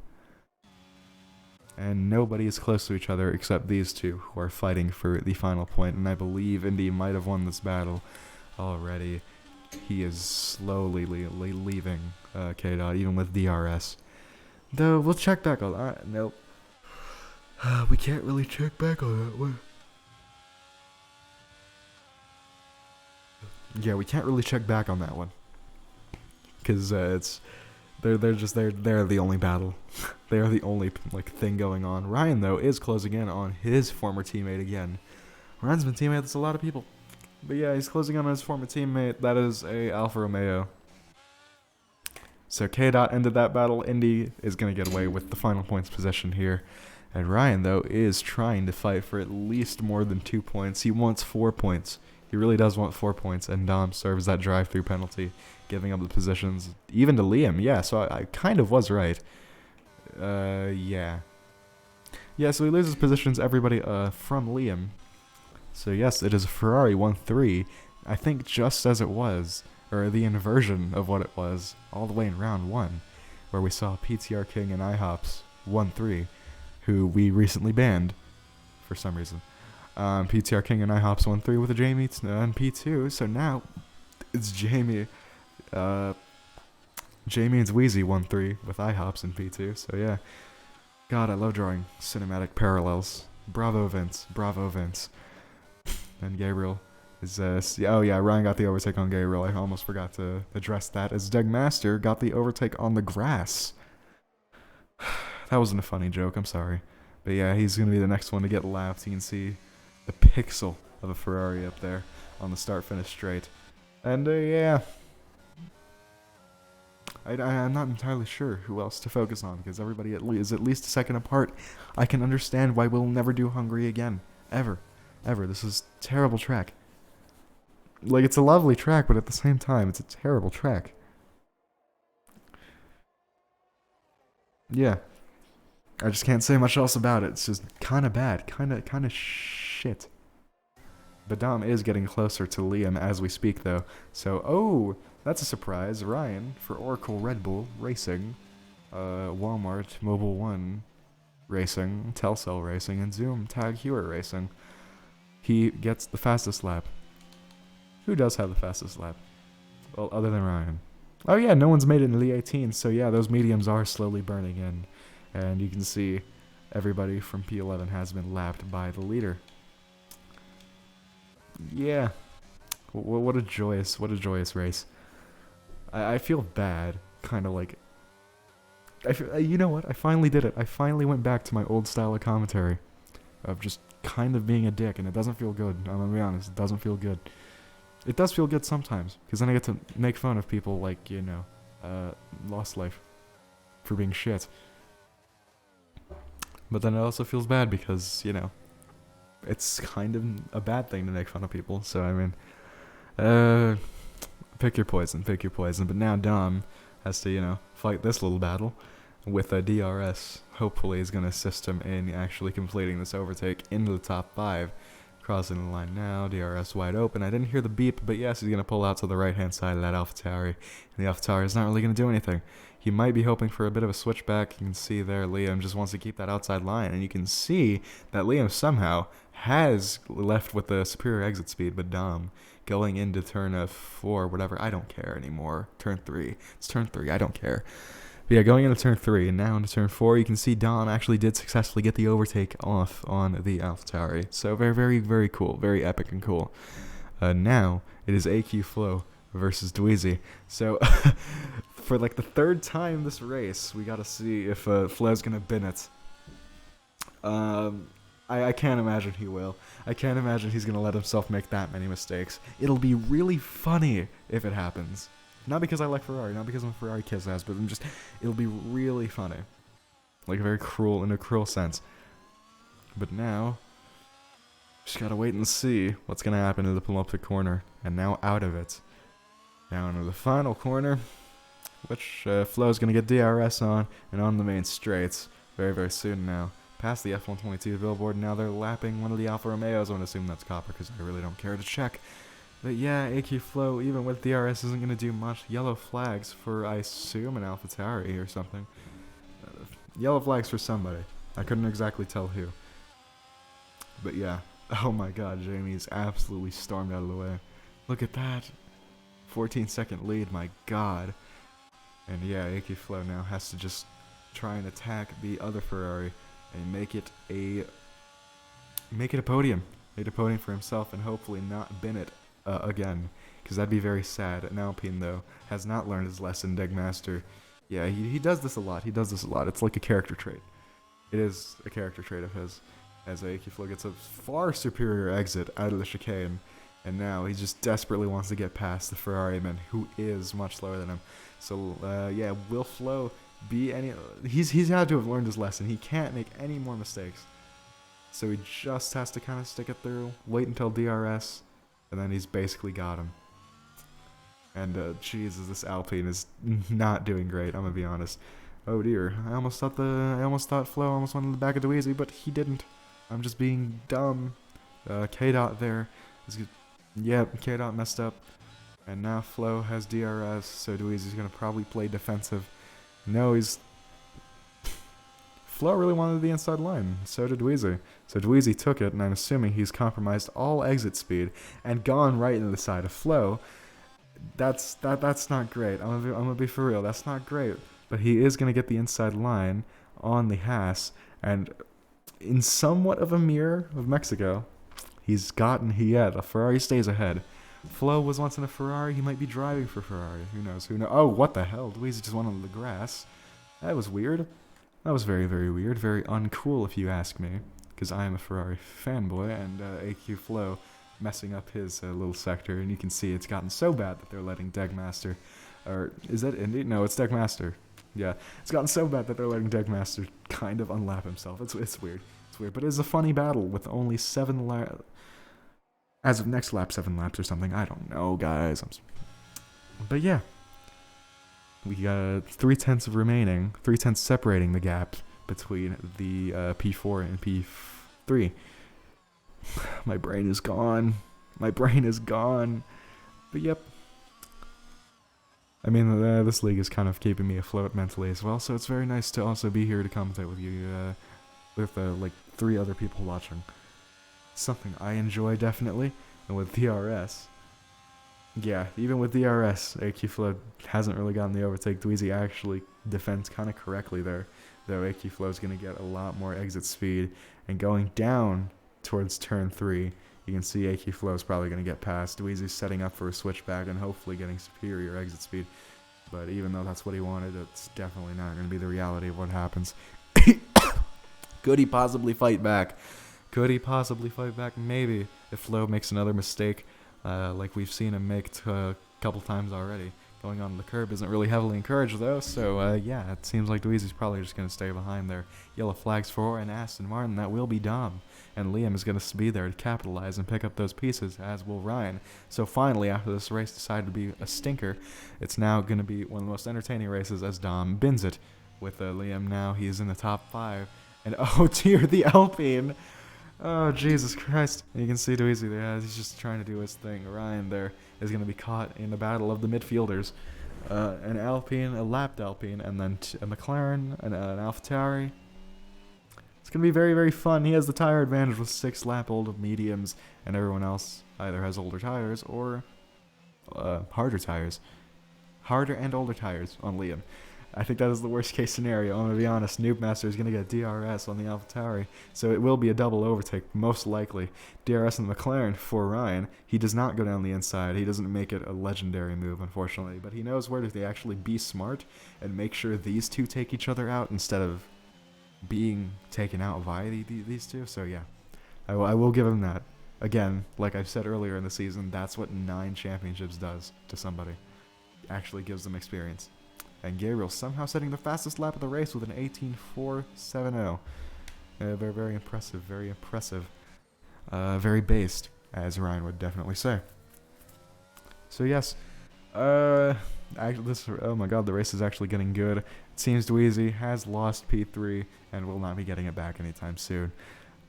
Speaker 1: And nobody is close to each other except these 2 who are fighting for the final point. And I believe Indy might have won this battle already. He is slowly leaving K-Dot, even with DRS. Though, we'll check back on that. Nope. We can't really check back on that one. Yeah, we can't really check back on that one. Because they're the only battle. They are the only thing going on. Ryan though is closing in on his former teammate again. Ryan's been teammate with a lot of people, but yeah, he's closing in on his former teammate. That is a Alfa Romeo. So K-Dot ended that battle. Indy is gonna get away with the final points position here, and Ryan though is trying to fight for at least more than 2 points. He wants 4 points. He really does want 4 points, and Dom serves that drive-through penalty, giving up the positions, even to Liam. Yeah, so I kind of was right. Yeah. Yeah, so he loses positions, everybody, from Liam. So yes, it is a Ferrari 1-3, I think just as it was, or the inversion of what it was, all the way in round 1, where we saw PTR King and IHOPS 1-3, who we recently banned, for some reason. PTR King and IHOPS 1-3 with a Jamie and P2, so now it's Jamie and Dweezy 1-3 with IHOPS and P2, so yeah. God, I love drawing cinematic parallels. Bravo, Vince. Bravo, Vince. And Gabriel is, oh yeah, Ryan got the overtake on Gabriel. I almost forgot to address that, as Doug Master got the overtake on the grass. That wasn't a funny joke, I'm sorry. But yeah, he's going to be the next one to get lapped. You can see the pixel of a Ferrari up there on the start-finish straight. And yeah, I'm not entirely sure who else to focus on, because everybody is at least a second apart. I can understand why we'll never do Hungary again. Ever. Ever. This is a terrible track. Like, it's a lovely track, but at the same time, it's a terrible track. Yeah. I just can't say much else about it. It's just kind of bad. Kind of shit. Badam is getting closer to Liam as we speak, though. So, oh, that's a surprise. Ryan for Oracle Red Bull Racing, Walmart Mobile One Racing, Telcel Racing, and Zoom Tag Heuer Racing. He gets the fastest lap. Who does have the fastest lap? Well, other than Ryan. Oh yeah, no one's made it in the 18, so yeah, those mediums are slowly burning in. And you can see everybody from P11 has been lapped by the leader. Yeah. What a joyous race. I feel bad, kind of like... you know what? I finally did it. I finally went back to my old style of commentary. Of just kind of being a dick, and it doesn't feel good. I'm gonna be honest, it doesn't feel good. It does feel good sometimes, because then I get to make fun of people like, you know, Lost Life for being shit. But then it also feels bad because, you know, it's kind of a bad thing to make fun of people. So, I mean, pick your poison. But now Dom has to, you know, fight this little battle with a DRS. Hopefully he's going to assist him in actually completing this overtake into the top 5. Crossing the line now, DRS wide open. I didn't hear the beep, but yes, he's going to pull out to the right-hand side of that AlphaTauri. And the AlphaTauri is not really going to do anything. He might be hoping for a bit of a switchback. You can see there Liam just wants to keep that outside line. And you can see that Liam somehow has left with the superior exit speed, but Dom going into turn 4, whatever, I don't care anymore. Turn 3. It's turn 3, I don't care. But yeah, going into turn 3 and now into turn 4, you can see Dom actually did successfully get the overtake off on the AlphaTauri. So very cool. Very epic and cool. Now, it is AQ Flow versus Dweezy. So, for like the 3rd time this race, we gotta see if Flow's gonna bin it. I can't imagine he will. I can't imagine he's gonna let himself make that many mistakes. It'll be really funny if it happens. Not because I like Ferrari, not because I'm a Ferrari kiss ass, but it'll be really funny. Like very cruel, in a cruel sense. But now, just gotta wait and see what's gonna happen in the penultimate corner. And now out of it. Now into the final corner, which Flo's gonna get DRS on, and on the main straights very soon now. Past the F122 billboard, now they're lapping one of the Alfa Romeos. I'm gonna assume that's Copper, because I really don't care to check. But yeah, AQ Flow, even with DRS, isn't going to do much. Yellow flags for, I assume, an AlphaTauri or something. Yellow flags for somebody. I couldn't exactly tell who. But yeah, oh my god, Jamie's absolutely stormed out of the way. Look at that. 14-second lead, my god. And yeah, AQ Flow now has to just try and attack the other Ferrari and make it a podium. Make it a podium for himself and hopefully not bin it. Again, because that'd be very sad. And Alpine, though, has not learned his lesson, Degmaster. Yeah, he does this a lot. It's like a character trait. It is a character trait of his. As AQ Flow gets a far superior exit out of the chicane. And now he just desperately wants to get past the Ferrari man, who is much slower than him. So, yeah, will Flow be any... He's had to have learned his lesson. He can't make any more mistakes. So he just has to kind of stick it through, wait until DRS... And then he's basically got him. And, Jesus, this Alpine is not doing great, I'm gonna be honest. Oh dear, I almost thought Flo almost went in the back of Dweezy, but he didn't. I'm just being dumb. K-Dot there. Yep, K-Dot messed up. And now Flo has DRS, so Dweezy's gonna probably play defensive. No, Flo really wanted the inside line, so did Dweezy. So Dweezy took it, and I'm assuming he's compromised all exit speed and gone right into the side of Flo. That's not great. I'm gonna be for real. That's not great. But he is gonna get the inside line on the Haas, and in somewhat of a mirror of Mexico, the Ferrari stays ahead. Flo was once in a Ferrari. He might be driving for Ferrari. Who knows? Oh, what the hell? Dweezy just went on the grass. That was weird. That was very, very weird, very uncool if you ask me, because I am a Ferrari fanboy, and AQ Flow messing up his little sector, and you can see it's gotten so bad that they're letting Degmaster, or is that Indy? No, it's Degmaster. Yeah, it's gotten so bad that they're letting Degmaster kind of unlap himself. It's weird. It's weird, but it's a funny battle with only 7 laps. As of next lap, 7 laps or something. I don't know, guys. But yeah. We got 3/10 remaining. 3/10 separating the gap between the P4 and P3. My brain is gone. My brain is gone. But yep. I mean, this league is kind of keeping me afloat mentally as well, so it's very nice to also be here to commentate with you, with like 3 other people watching. Something I enjoy, definitely. And with DRS, yeah, even with DRS, AQ Flow hasn't really gotten the overtake. Dweezy actually defends kind of correctly there, though AQ Flow is going to get a lot more exit speed. And going down towards turn 3, you can see AQ Flow is probably going to get past. Dweezy's setting up for a switchback and hopefully getting superior exit speed. But even though that's what he wanted, it's definitely not going to be the reality of what happens. Could he possibly fight back? Could he possibly fight back? Maybe, if Flo makes another mistake, like we've seen him make a couple times already. Going on the curb isn't really heavily encouraged, though, so yeah, it seems like Dweezy's probably just going to stay behind there. Yellow flags for an Aston Martin, that will be Dom. And Liam is going to be there to capitalize and pick up those pieces, as will Ryan. So finally, after this race decided to be a stinker, it's now going to be one of the most entertaining races as Dom bins it. With Liam now, he's in the top 5. And oh dear, the Alpine! Oh, Jesus Christ. And you can see Dweezy there, he's just trying to do his thing. Ryan there is going to be caught in the battle of the midfielders. An Alpine, a lapped Alpine, and then a McLaren, and an AlphaTauri. It's going to be very, very fun. He has the tire advantage with 6 lap-old mediums, and everyone else either has older tires or harder tires. Harder and older tires on Liam. I think that is the worst case scenario. I'm going to be honest, Noobmaster is going to get DRS on the AlphaTauri, so it will be a double overtake, most likely. DRS on the McLaren for Ryan. He does not go down the inside. He doesn't make it a legendary move, unfortunately, but he knows where to actually be smart and make sure these two take each other out instead of being taken out via these two. So yeah, I will give him that. Again, like I've said earlier in the season, that's what 9 championships does to somebody. Actually gives them experience. And Gabriel somehow setting the fastest lap of the race with an 18.470. Very, very impressive, very impressive. Very based, as Ryan would definitely say. So yes, actually oh my god, the race is actually getting good. It seems Dweezy has lost P3 and will not be getting it back anytime soon.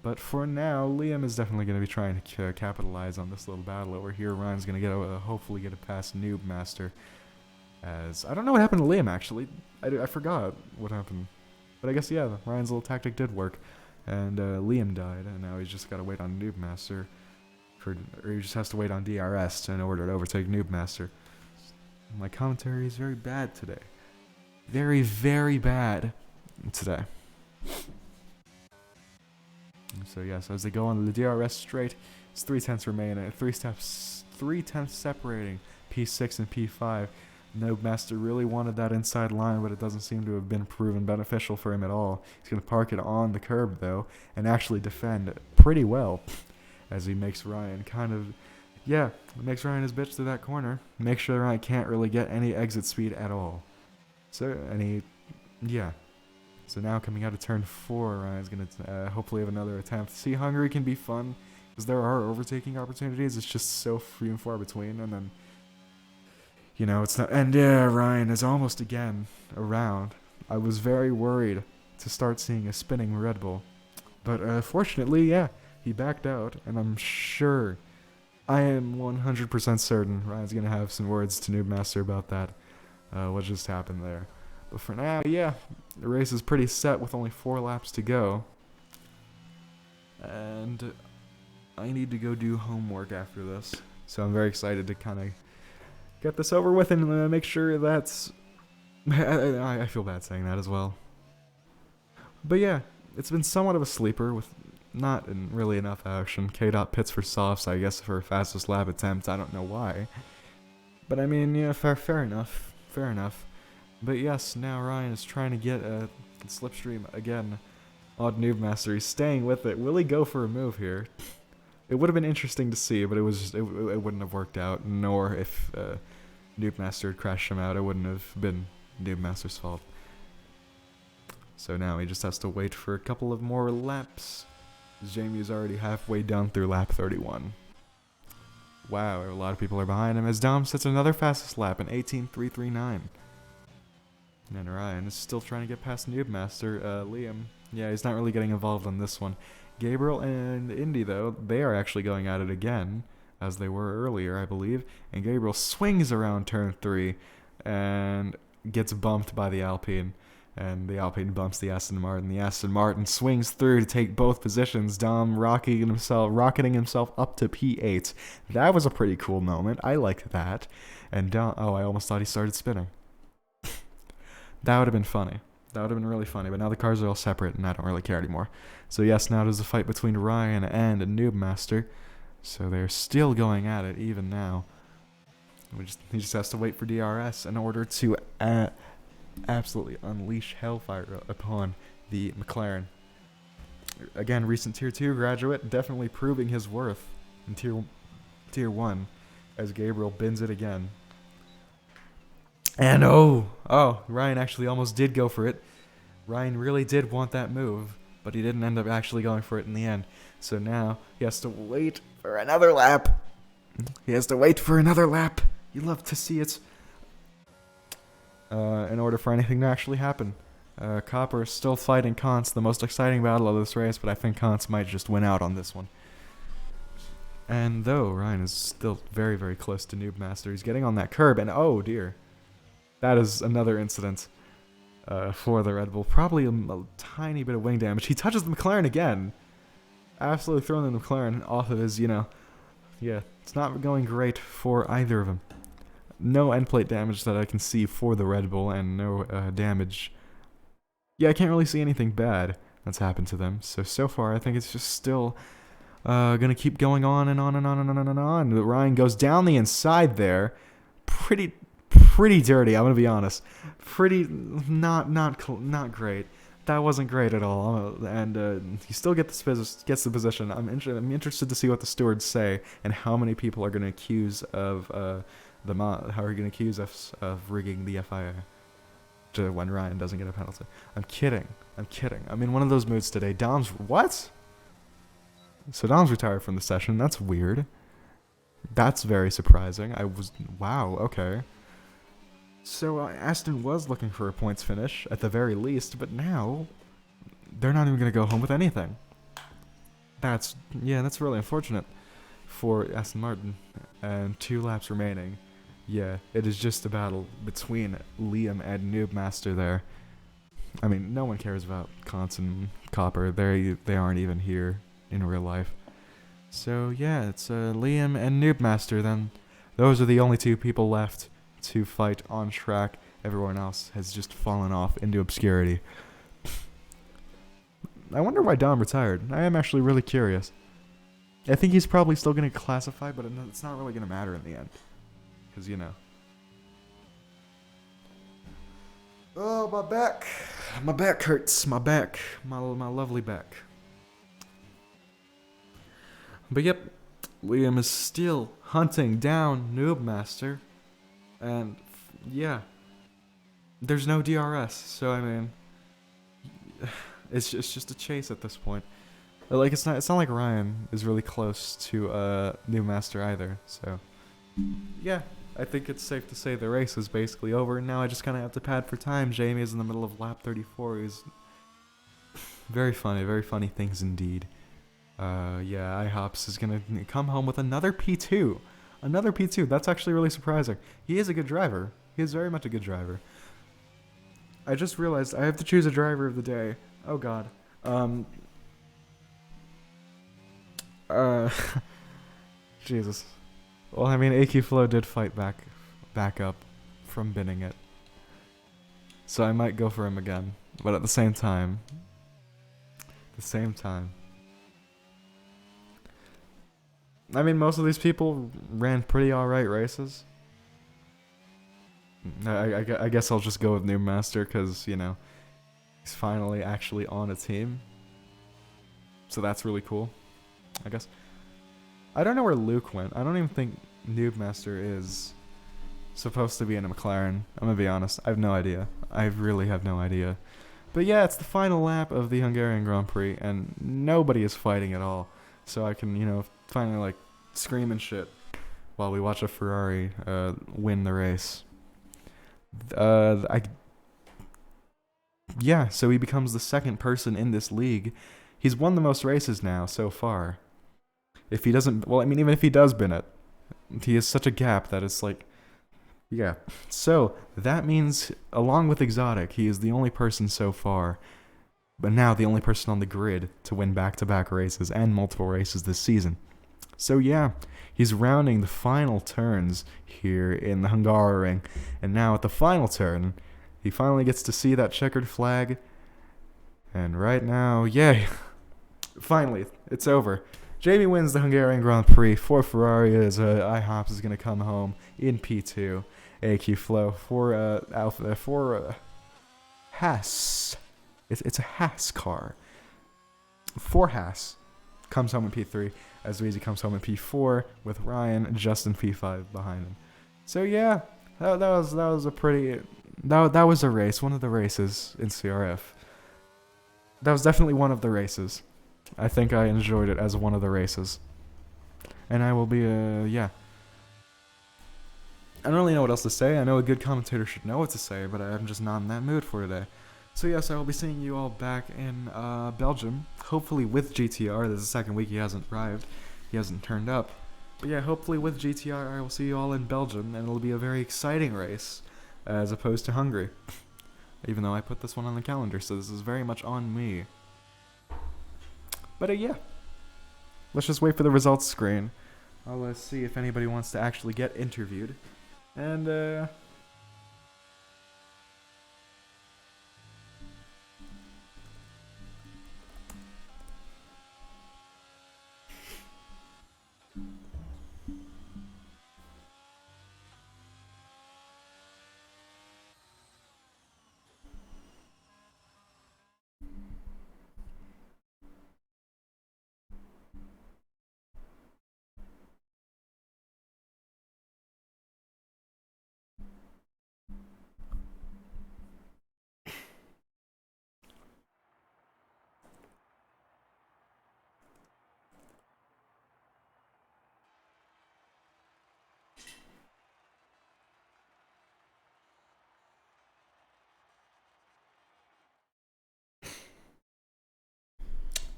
Speaker 1: But for now, Liam is definitely going to be trying to capitalize on this little battle over here. Ryan's going to hopefully get it past Noobmaster. As I don't know what happened to Liam, actually. I forgot what happened. But I guess, yeah, Ryan's little tactic did work. And Liam died, and now he's just got to wait on Noobmaster. Or he just has to wait on DRS in order to overtake Noobmaster. My commentary is very bad today. Very, very bad today. So, yes, as they go on the DRS straight, it's 3/10 remaining. 3/10 separating P6 and P5. Noobmaster really wanted that inside line, but it doesn't seem to have been proven beneficial for him at all. He's going to park it on the curb, though, and actually defend pretty well as he makes Ryan makes Ryan his bitch to that corner. Make sure Ryan can't really get any exit speed at all. So now coming out of turn 4, Ryan's going to hopefully have another attempt. See, Hungary can be fun, because there are overtaking opportunities. It's just so few and far between, and then you know, it's not. And yeah, Ryan is almost again around. I was very worried to start seeing a spinning Red Bull. But fortunately, yeah, he backed out. And I'm sure, I am 100% certain Ryan's going to have some words to Noobmaster about that. What just happened there. But for now, yeah, the race is pretty set with only 4 laps to go. And I need to go do homework after this. So I'm very excited to kind of get this over with and make sure that's... I feel bad saying that as well. But yeah, it's been somewhat of a sleeper with not really enough action. K-Dot pits for softs, I guess, for fastest lap attempt. I don't know why. But I mean, yeah, fair enough. Fair enough. But yes, now Ryan is trying to get Slipstream again on Noobmaster. He's staying with it. Will he go for a move here? It would have been interesting to see, but it wouldn't have worked out. Nor if Noobmaster had crashed him out, it wouldn't have been Noobmaster's fault. So now he just has to wait for a couple of more laps. Jamie is already halfway done through lap 31. Wow, a lot of people are behind him as Dom sets another fastest lap in 18.339. And Ryan is still trying to get past Noobmaster. Liam, yeah, he's not really getting involved on this one. Gabriel and Indy, though, they are actually going at it again, as they were earlier, I believe. And Gabriel swings around turn 3 and gets bumped by the Alpine. And the Alpine bumps the Aston Martin. The Aston Martin swings through to take both positions. Dom rocketing himself up to P8. That was a pretty cool moment. I liked that. And Dom, oh, I almost thought he started spinning. That would have been funny. That would have been really funny. But now the cars are all separate, and I don't really care anymore. So yes, now there's a fight between Ryan and Noobmaster. So they're still going at it, even now. He just has to wait for DRS in order to absolutely unleash hellfire upon the McLaren. Again, recent Tier 2 graduate, definitely proving his worth in Tier 1 as Gabriel bins it again. And Ryan actually almost did go for it. Ryan really did want that move, but he didn't end up actually going for it in the end. So now he has to wait for another lap. You love to see it. In order for anything to actually happen. Copper is still fighting Kantz, the most exciting battle of this race, but I think Kantz might just win out on this one. And though Ryan is still very, very close to Noobmaster, he's getting on that curb, and oh dear. That is another incident for the Red Bull. Probably a tiny bit of wing damage. He touches the McLaren again. Absolutely throwing the McLaren off of his, yeah, it's not going great for either of them. No end plate damage that I can see for the Red Bull, and no damage. Yeah, I can't really see anything bad that's happened to them. So far, I think it's just still gonna keep going on and on and on and on and on. Ryan goes down the inside there. Pretty dirty, I'm gonna be honest. Not great. That wasn't great at all. And he still gets the position. I'm interested to see what the stewards say and how many people are gonna accuse of how are you going to accuse us of rigging the FIA when Ryan doesn't get a penalty? I'm kidding. I'm in one of those moods today. What? So Dom's retired from the session. That's weird. That's very surprising. Wow, okay. So Aston was looking for a points finish at the very least, but now they're not even going to go home with anything. That's really unfortunate for Aston Martin. And 2 laps remaining. Yeah, it is just a battle between Liam and Noobmaster there. I mean, no one cares about Kantz and Copper. They aren't even here in real life. So yeah, it's Liam and Noobmaster then. Those are the only 2 people left to fight on track. Everyone else has just fallen off into obscurity. I wonder why Dom retired. I am actually really curious. I think he's probably still going to classify, but it's not really going to matter in the end. Because, oh, my back. My back hurts. My lovely back. But yep, Liam is still hunting down Noobmaster. And, yeah. There's no DRS, so, I mean, it's just a chase at this point. Like, it's not like Ryan is really close to Noobmaster either, so, yeah. I think it's safe to say the race is basically over, and now I just kind of have to pad for time. Jamie is in the middle of lap 34. He's very funny things indeed. Yeah, IHOPS is going to come home with another P2. Another P2. That's actually really surprising. He is a good driver. He is very much a good driver. I just realized I have to choose a driver of the day. Oh, God. Jesus. Well, I mean, AQ Flow did fight back up from binning it. So I might go for him again. But at the same time... I mean, most of these people ran pretty alright races. I guess I'll just go with Noobmaster, because, He's finally actually on a team. So that's really cool, I guess. I don't know where Luke went. I don't even think Noobmaster is supposed to be in a McLaren. I'm gonna be honest. I have no idea. I really have no idea. But yeah, it's the final lap of the Hungarian Grand Prix, and nobody is fighting at all. So I can, finally like scream and shit while we watch a Ferrari win the race. So he becomes the second person in this league. He's won the most races now so far. If he doesn't, well, I mean, even if he does win it, he has such a gap that it's like, yeah. So that means, along with Exotic, he is the only person so far, but now the only person on the grid to win back-to-back races and multiple races this season. So yeah, he's rounding the final turns here in the Hungaroring, and now at the final turn, he finally gets to see that checkered flag, and right now, yay, finally, it's over. Jamie wins the Hungarian Grand Prix for Ferrari as IHOPS is going to come home in P2. AQ Flow for Haas. It's a Haas car. For Haas comes home in P3 as Weezy comes home in P4 with Ryan just in P5 behind him. So yeah, that was a pretty that was a race, one of the races in CRF. That was definitely one of the races. I think I enjoyed it as one of the races. And I will be, I don't really know what else to say. I know a good commentator should know what to say, but I'm just not in that mood for today. So yes, I will be seeing you all back in Belgium, hopefully with GTR. This is the second week he hasn't arrived. He hasn't turned up. But yeah, hopefully with GTR I will see you all in Belgium, and it'll be a very exciting race, as opposed to Hungary. Even though I put this one on the calendar, so this is very much on me. But yeah, let's just wait for the results screen. I'll see if anybody wants to actually get interviewed. And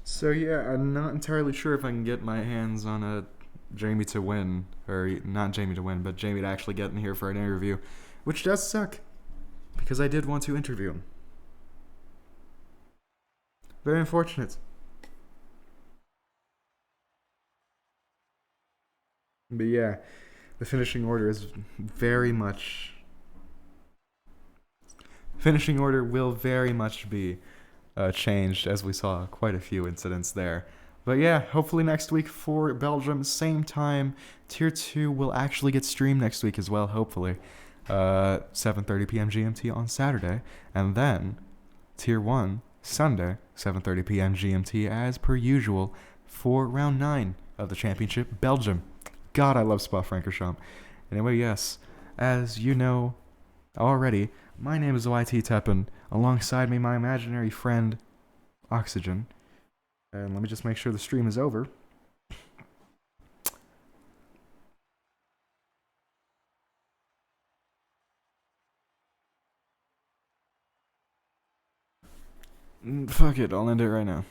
Speaker 1: so yeah, I'm not entirely sure if I can get my hands on a Jamie to win, or not Jamie to win, but Jamie to actually get in here for an interview, which does suck, because I did want to interview him. Very unfortunate. But yeah, the finishing order is very much... Finishing order will very much be changed, as we saw quite a few incidents there. But yeah, hopefully next week for Belgium, same time. Tier 2 will actually get streamed next week as well, hopefully. 7:30 p.m. GMT on Saturday. And then Tier 1, Sunday, 7:30 p.m. GMT as per usual for round 9 of the championship, Belgium. God, I love Spa-Francorchamps. Anyway, yes, as you know already, my name is YT Teppen. Alongside me, my imaginary friend, Oxygen. And let me just make sure the stream is over. Fuck it, I'll end it right now.